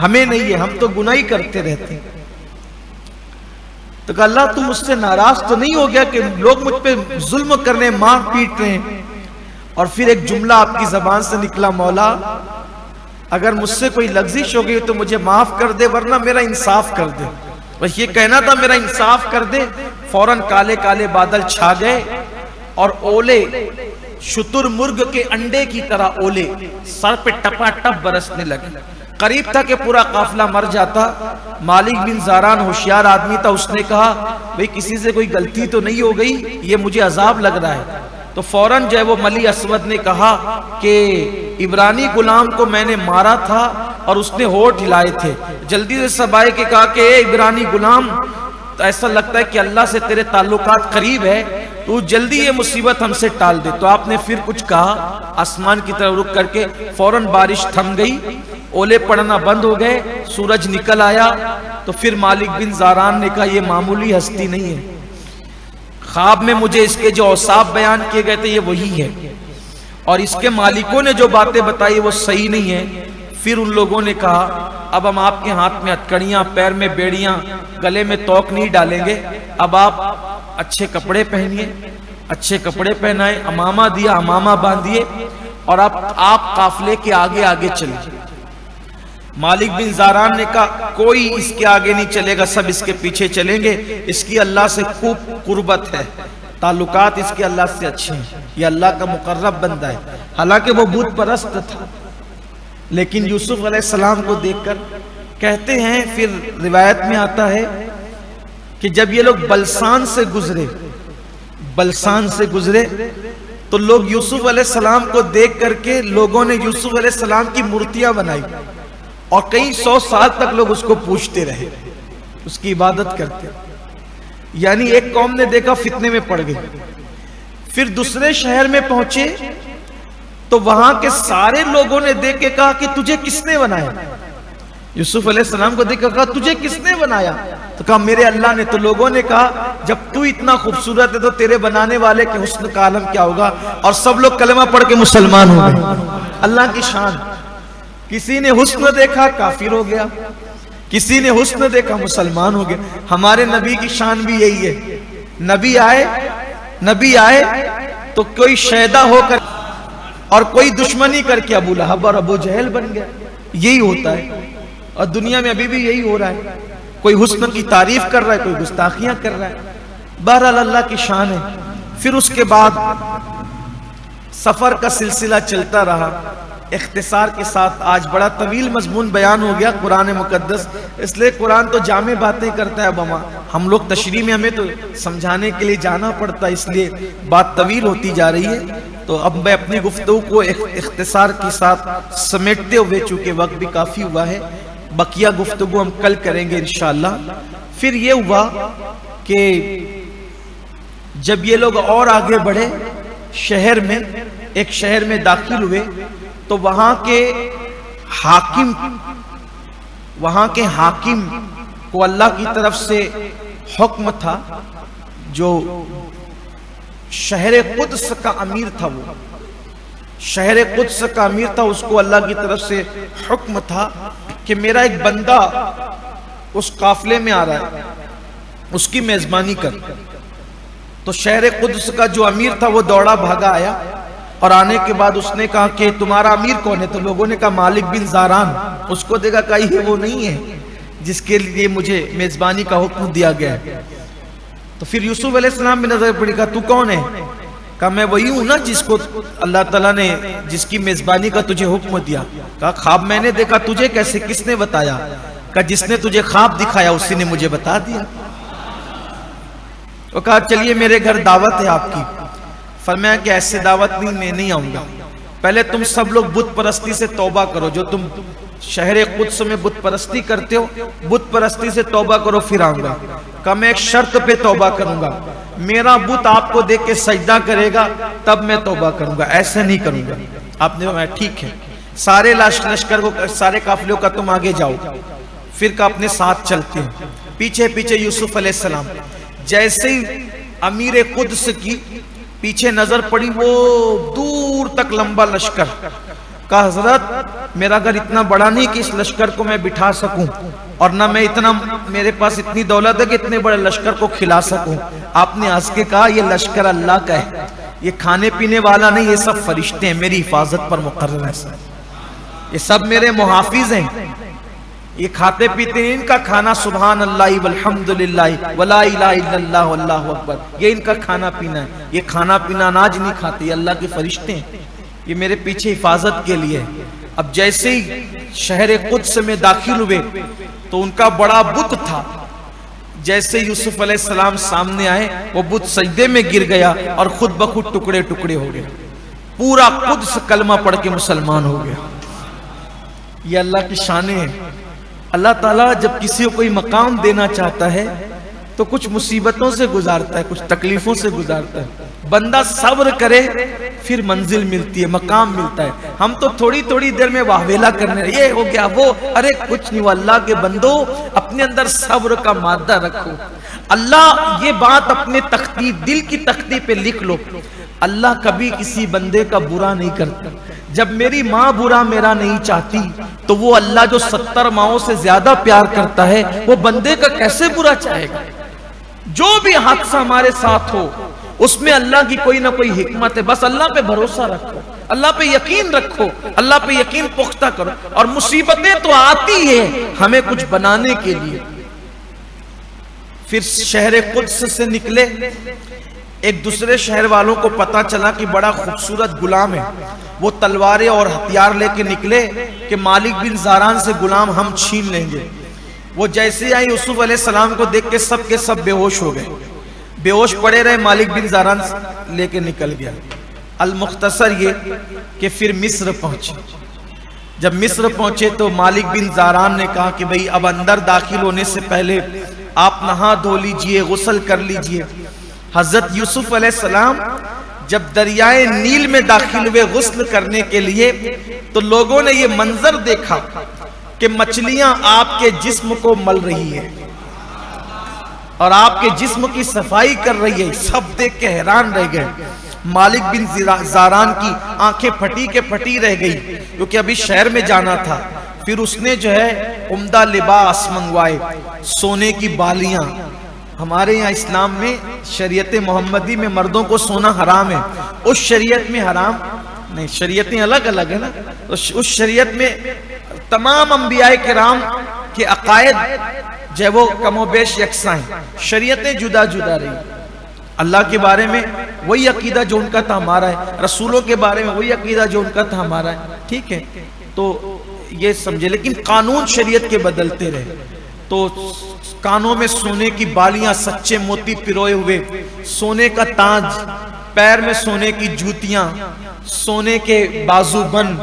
ہمیں نہیں ہے, ہم تو گناہ ہی کرتے رہتے ہیں. تو کہ اللہ تم مجھ سے ناراض تو نہیں ہو گیا کہ لوگ مجھ پہ ظلم کرنے مار پیٹ رہے ہیں. اور پھر ایک جملہ آپ کی زبان سے نکلا, مولا اگر مجھ سے کوئی لغزش ہو گئی تو مجھے معاف کر دے ورنہ میرا انصاف کر دے. بس یہ کہنا تھا میرا انصاف کر دے. فوراً کالے کالے بادل چھا گئے اور اولے شتر مرغ کے انڈے کی طرح اولے سر پہ ٹپا ٹپ برسنے لگے. قریب تھا کہ پورا قافلہ مر جاتا. مالک بن زاران ہوشیار آدمی تھا, اس نے کہا بھئی کسی سے کوئی غلطی تو نہیں ہو گئی, یہ مجھے عذاب لگ رہا ہے. تو فوراً جو ہے وہ ملی اسود نے کہا کہ عبرانی غلام کو میں نے مارا تھا اور اس نے ہونٹ ہلائے تھے. جلدی سے سب آئے کہ کہا کہ اے عبرانی غلام, تو ایسا لگتا ہے کہ اللہ سے تیرے تعلقات قریب ہے, تو جلدی یہ مصیبت ہم سے ٹال دے. تو آپ نے پھر کچھ کہا, آسمان کی طرف رخ کر کے فوراً بارش تھم گئی, اولے پڑنا بند ہو گئے, سورج نکل آیا. تو پھر مالک بن زاران نے کہا یہ معمولی ہستی نہیں ہے, خواب میں مجھے اس کے جو اوصاف بیان کیے گئے تھے یہ وہی ہے, اور اس کے مالکوں نے جو باتیں بتائی وہ صحیح نہیں ہے. پھر ان لوگوں نے کہا اب ہم آپ کے ہاتھ میں ہتکڑیاں, پیر میں بیڑیاں, گلے میں توق نہیں ڈالیں گے, اب آپ اچھے کپڑے پہنیے, اچھے کپڑے پہنائے, امامہ دیا, امامہ باندھیے, اور آپ قافلے کے آگے آگے چلیے. مالک بن زاران نے کہا کوئی اس کے آگے نہیں چلے گا, سب اس کے پیچھے چلیں گے, اس کی اللہ سے خوب قربت ہے, تعلقات اس کے اللہ سے اچھے ہیں, یہ اللہ کا مقرب بندہ ہے. حالانکہ وہ بت پرست تھا, لیکن یوسف علیہ السلام کو دیکھ کر کہتے ہیں, پھر روایت میں آتا ہے کہ جب یہ لوگ بلسان سے گزرے تو لوگ یوسف علیہ السلام کو دیکھ کر کے لوگوں نے یوسف علیہ السلام کی مورتیاں بنائی, اور کئی 100 سال تک لوگ اس کو پوجتے رہے, اس کی عبادت کرتے. یعنی ایک قوم نے دیکھا فتنے میں پڑ گئی. پھر دوسرے شہر میں پہنچے تو وہاں کے سارے لوگوں نے دیکھ کے کہا کہ تجھے کس نے بنایا. یوسف علیہ السلام کو دیکھ کر کہا تجھے کس نے بنایا, تو کہا میرے اللہ نے. تو لوگوں نے کہا جب تو اتنا خوبصورت ہے تو تیرے بنانے والے کے حسن کا عالم کیا ہوگا. اور سب لوگ کلمہ پڑھ کے مسلمان ہو گئے. اللہ کی شان. کسی نے حسن دیکھا کافر ہو گیا, کسی نے حسن دیکھا مسلمان ہو گیا. ہمارے نبی کی شان بھی یہی ہے, نبی آئے تو کوئی شیدا ہو کر اور کوئی دشمنی کر کے ابو لہب اور ابو جہل بن گیا. یہی ہوتا ہے, اور دنیا میں ابھی بھی یہی ہو رہا ہے. کوئی حسن کی تعریف کر رہا ہے, کوئی گستاخیاں کر رہا ہے. بہرحال اللہ کی شان ہے. پھر اس کے بعد سفر کا سلسلہ چلتا رہا. اختصار کے ساتھ آج بڑا طویل مضمون بیان ہو گیا قرآن مقدس, اس لیے قرآن تو جامع باتیں کرتا ہے. ہم لوگ تشریح میں ہمیں تو سمجھانے کے لیے جانا پڑتا ہے, اس لیے بات طویل ہوتی جا رہی ہے. تو اب میں اپنی گفتگو کو اختصار کے ساتھ سمیٹتے ہوئے, چونکہ وقت بھی کافی ہوا ہے, بقیہ گفتگو ہم کل کریں گے انشاءاللہ. پھر یہ ہوا کہ جب یہ لوگ اور آگے بڑھے, ایک شہر میں داخل ہوئے, تو وہاں کے حاکم کو اللہ کی طرف سے حکم تھا, جو شہر قدس کا امیر تھا، وہ شہر قدس کا امیر تھا، اس کو اللہ کی طرف سے حکم تھا کہ میرا ایک بندہ اس قافلے میں آ رہا ہے، اس کی میزبانی کر۔ تو شہر قدس کا جو امیر تھا وہ دوڑا بھاگا آیا، اور آنے کے بعد اس نے کہا کہ تمہارا امیر کون ہے؟ تو لوگوں نے کہا مالک بن زاران۔ اس کو دیکھا کہ یہ وہ نہیں ہے جس کے لیے مجھے میزبانی کا حکم دیا گیا ہے۔ تو پھر یوسف علیہ السلام میں نظر پڑی، کہا تو کون ہے؟ کہا میں وہی ہوں نا جس کو اللہ تعالیٰ نے جس کی میزبانی کا تجھے حکم دیا۔ کہا خواب میں نے دیکھا، تجھے کیسے، کس نے بتایا؟ کہا جس نے تجھے خواب دکھایا اسی نے مجھے بتا دیا۔ وہ کہا چلیے میرے گھر دعوت ہے آپ کی۔ فرمایا کہ ایسے دعوت میں نہیں آؤں گا، پہلے تم سب لوگ بت پرستی سے توبہ کرو، جو تم شہر قدس میں بت پرستی کرتے ہو، بت پرستی سے توبہ کرو پھر آؤں گا۔ کہ میں ایک شرط پہ توبہ کروں گا، میرا بت آپ کو دیکھ کے سجدہ کرے گا تب میں توبہ کروں گا، ایسے نہیں کروں گا۔ آپ نے فرمایا ٹھیک ہے، سارے لشکر کو، سارے قافلوں کا تم آگے جاؤ۔ پھر کا اپنے ساتھ چلتے ہیں، پیچھے پیچھے یوسف علیہ السلام۔ جیسے ہی امیر قدس کی پیچھے نظر پڑی، وہ دور تک لمبا لشکر، کہا حضرت میرا گھر اتنا بڑا نہیں کہ اس لشکر کو میں بٹھا سکوں، اور نہ میں اتنا، میرے پاس اتنی دولت ہے کہ اتنے بڑے لشکر کو کھلا سکوں۔ آپ نے ہنس کے کہا یہ لشکر اللہ کا ہے، یہ کھانے پینے والا نہیں، یہ سب فرشتے ہیں، میری حفاظت پر مقرر ہیں، یہ سب میرے محافظ ہیں، یہ کھاتے پیتے ہیں، ان کا کھانا سبحان اللہ والحمدللہ ولا الہ الا اللہ واللہ اکبر، یہ ان کا کھانا پینا ہے، یہ کھانا پینا اناج نہیں کھاتے، یہ اللہ کے فرشتے ہیں، یہ میرے پیچھے حفاظت کے لیے۔ اب جیسے ہی شہر قدس میں داخل ہوئے تو ان کا بڑا بت تھا، جیسے یوسف علیہ السلام سامنے آئے وہ بت سجدے میں گر گیا اور خود بخود ٹکڑے ٹکڑے ہو گئے، پورا قدس کلمہ پڑھ کے مسلمان ہو گیا۔ یہ اللہ کی شانیں ہیں۔ اللہ تعالیٰ جب کسی کو کوئی مقام دینا چاہتا ہے تو کچھ مصیبتوں سے گزارتا ہے، کچھ تکلیفوں سے گزارتا ہے، بندہ صبر کرے پھر منزل ملتی ہے، مقام ملتا ہے۔ ہم تو تھوڑی تھوڑی دیر میں واہویلا کرنے، یہ ہو گیا وہ، ارے کچھ نہیں ہوا۔ اللہ کے بندو اپنے اندر صبر کا مادہ رکھو، اللہ یہ بات اپنے تختی، دل کی تختی پہ لکھ لو، اللہ کبھی کسی بندے کا برا نہیں کرتا۔ جب میری ماں برا میرا نہیں چاہتی تو وہ اللہ جو 70 ماؤں سے زیادہ پیار کرتا ہے وہ بندے کا کیسے برا چاہے گا؟ جو بھی حادثہ ہمارے ساتھ ہو اس میں اللہ کی کوئی نہ کوئی حکمت ہے، بس اللہ پہ بھروسہ رکھو، اللہ پہ یقین رکھو، اللہ پہ یقین پختہ کرو، اور مصیبتیں تو آتی ہیں ہمیں کچھ بنانے کے لیے۔ پھر شہر قدس سے نکلے، ایک دوسرے شہر والوں کو پتا چلا کہ بڑا خوبصورت غلام ہے، وہ تلواریں اور ہتھیار لے کے نکلے کہ مالک بن زاران سے غلام ہم چھین لیں گے۔ وہ جیسے آئی یوسف علیہ السلام کو دیکھ کے سب بے ہوش ہو گئے، بے ہوش پڑے رہے، مالک بن زاران لے کے نکل گیا۔ المختصر یہ کہ پھر مصر پہنچے، جب مصر پہنچے تو مالک بن زاران نے کہا کہ بھئی اب اندر داخل ہونے سے پہلے آپ نہا دھو لیجئے، غسل کر لیجئے۔ حضرت یوسف علیہ السلام جب دریائے نیل میں داخل ہوئے غسل کرنے کے لیے تو لوگوں نے یہ منظر دیکھا کہ مچھلیاں آپ کے جسم کو مل رہی ہیں اور آپ کے جسم کی صفائی کر رہی ہے، سب دیکھ کے حیران رہ گئے۔ مالک بن زاران کی آنکھیں پھٹی کے پھٹی رہ گئی کیونکہ ابھی شہر میں جانا تھا۔ پھر اس نے جو ہے عمدہ لباس منگوائے، سونے کی بالیاں۔ ہمارے یہاں اسلام میں شریعت محمدی میں مردوں کو سونا حرام ہے، اس شریعت میں حرام نہیں، شریعتیں الگ الگ ہیں نا، اس شریعت میں تمام انبیاء کرام کے عقائد جو ہے وہ کم و بیش یکساں ہیں، شریعتیں جدا جدا رہی۔ اللہ کے بارے میں وہی عقیدہ جو ان کا تھا ہمارا ہے، رسولوں کے بارے میں وہی عقیدہ جو ان کا تھا ہمارا ہے، ٹھیک ہے؟ تو یہ سمجھے، لیکن قانون شریعت کے بدلتے رہے۔ تو کانوں میں سونے کی بالیاں، سچے موتی پروئے ہوئے، سونے کا تاج، پیر میں سونے کی جوتیاں، سونے کے بازو بند،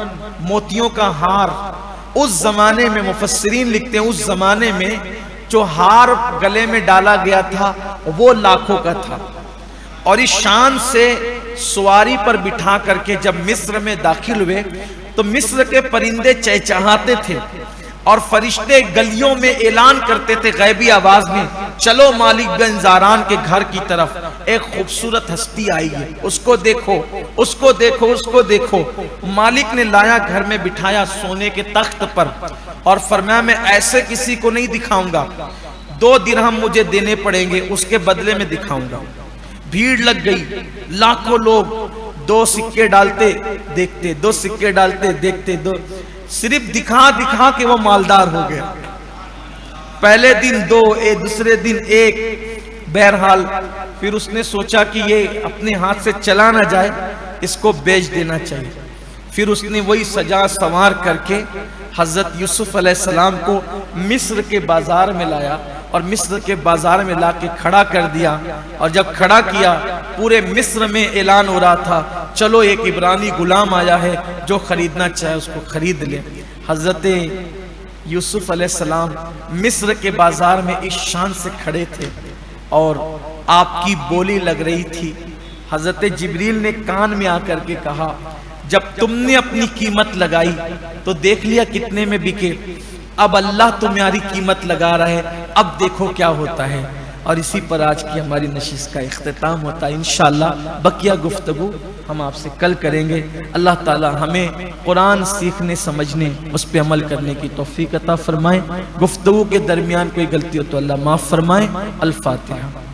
موتیوں کا ہار۔ اس زمانے میں مفسرین لکھتے ہیں اس زمانے میں جو ہار گلے میں ڈالا گیا تھا وہ لاکھوں کا تھا، اور اس شان سے سواری پر بٹھا کر کے جب مصر میں داخل ہوئے تو مصر کے پرندے چہچہاتے تھے اور فرشتے گلیوں میں اعلان کرتے تھے غیبی آواز میں چلو مالک بن زاران کے گھر کی طرف، ایک خوبصورت ہستی آئی ہے، اس کو دیکھو، اس کو دیکھو، اس کو دیکھو۔ مالک نے لایا، گھر میں بٹھایا سونے کے تخت پر، اور فرمایا میں ایسے کسی کو نہیں دکھاؤں گا، 2 درہم مجھے دینے پڑیں گے، اس کے بدلے میں دکھاؤں گا۔ بھیڑ لگ گئی، لاکھوں لوگ 2 سکے ڈالتے دیکھتے، 2 سکے ڈالتے دیکھتے، صرف دکھا دکھا کے وہ مالدار ہو گیا۔ پہلے دن 2، دوسرے دن 1، بہرحال پھر اس نے سوچا کہ یہ اپنے ہاتھ سے چلا نہ جائے، اس کو بیچ دینا چاہیے۔ پھر اس نے وہی سجا سوار کر کے حضرت یوسف علیہ السلام کو مصر کے بازار میں لایا، اور مصر کے بازار میں لا کے کھڑا کر دیا، اور جب کھڑا کیا پورے مصر میں اعلان ہو رہا تھا چلو ایک عبرانی غلام آیا ہے، جو خریدنا چاہے اس کو خرید لے۔ حضرت یوسف علیہ السلام مصر کے بازار میں اس شان سے کھڑے تھے اور آپ کی بولی لگ رہی تھی۔ حضرت جبریل نے کان میں آ کر کے کہا جب تم نے اپنی قیمت لگائی تو دیکھ لیا کتنے میں بکے، اب اللہ تمہاری قیمت لگا رہا ہے، اب دیکھو کیا ہوتا ہے۔ اور اسی پر آج کی ہماری نشست کا اختتام ہوتا ہے۔ انشاءاللہ بقیہ گفتگو ہم آپ سے کل کریں گے۔ اللہ تعالی ہمیں قرآن سیکھنے، سمجھنے، اس پہ عمل کرنے کی توفیق عطا فرمائے۔ گفتگو کے درمیان کوئی غلطی ہو تو اللہ معاف فرمائے۔ الفاتحہ۔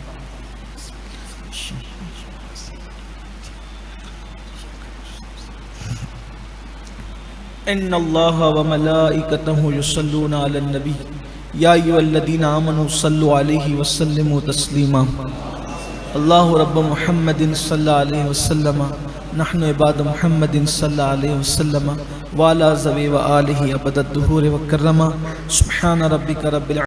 ان اللہ وملائکتہ یصلون علی النبی یا ایھا الذین آمنوا صلوا علیہ وسلموا تسلیما۔ اللہ رب محمد صلی اللہ علیہ وسلم، نحن عباد محمد صلی اللہ علیہ وسلم، وعلی ذوی وآلہ ابد الدہور وکرما۔ سبحان ربک رب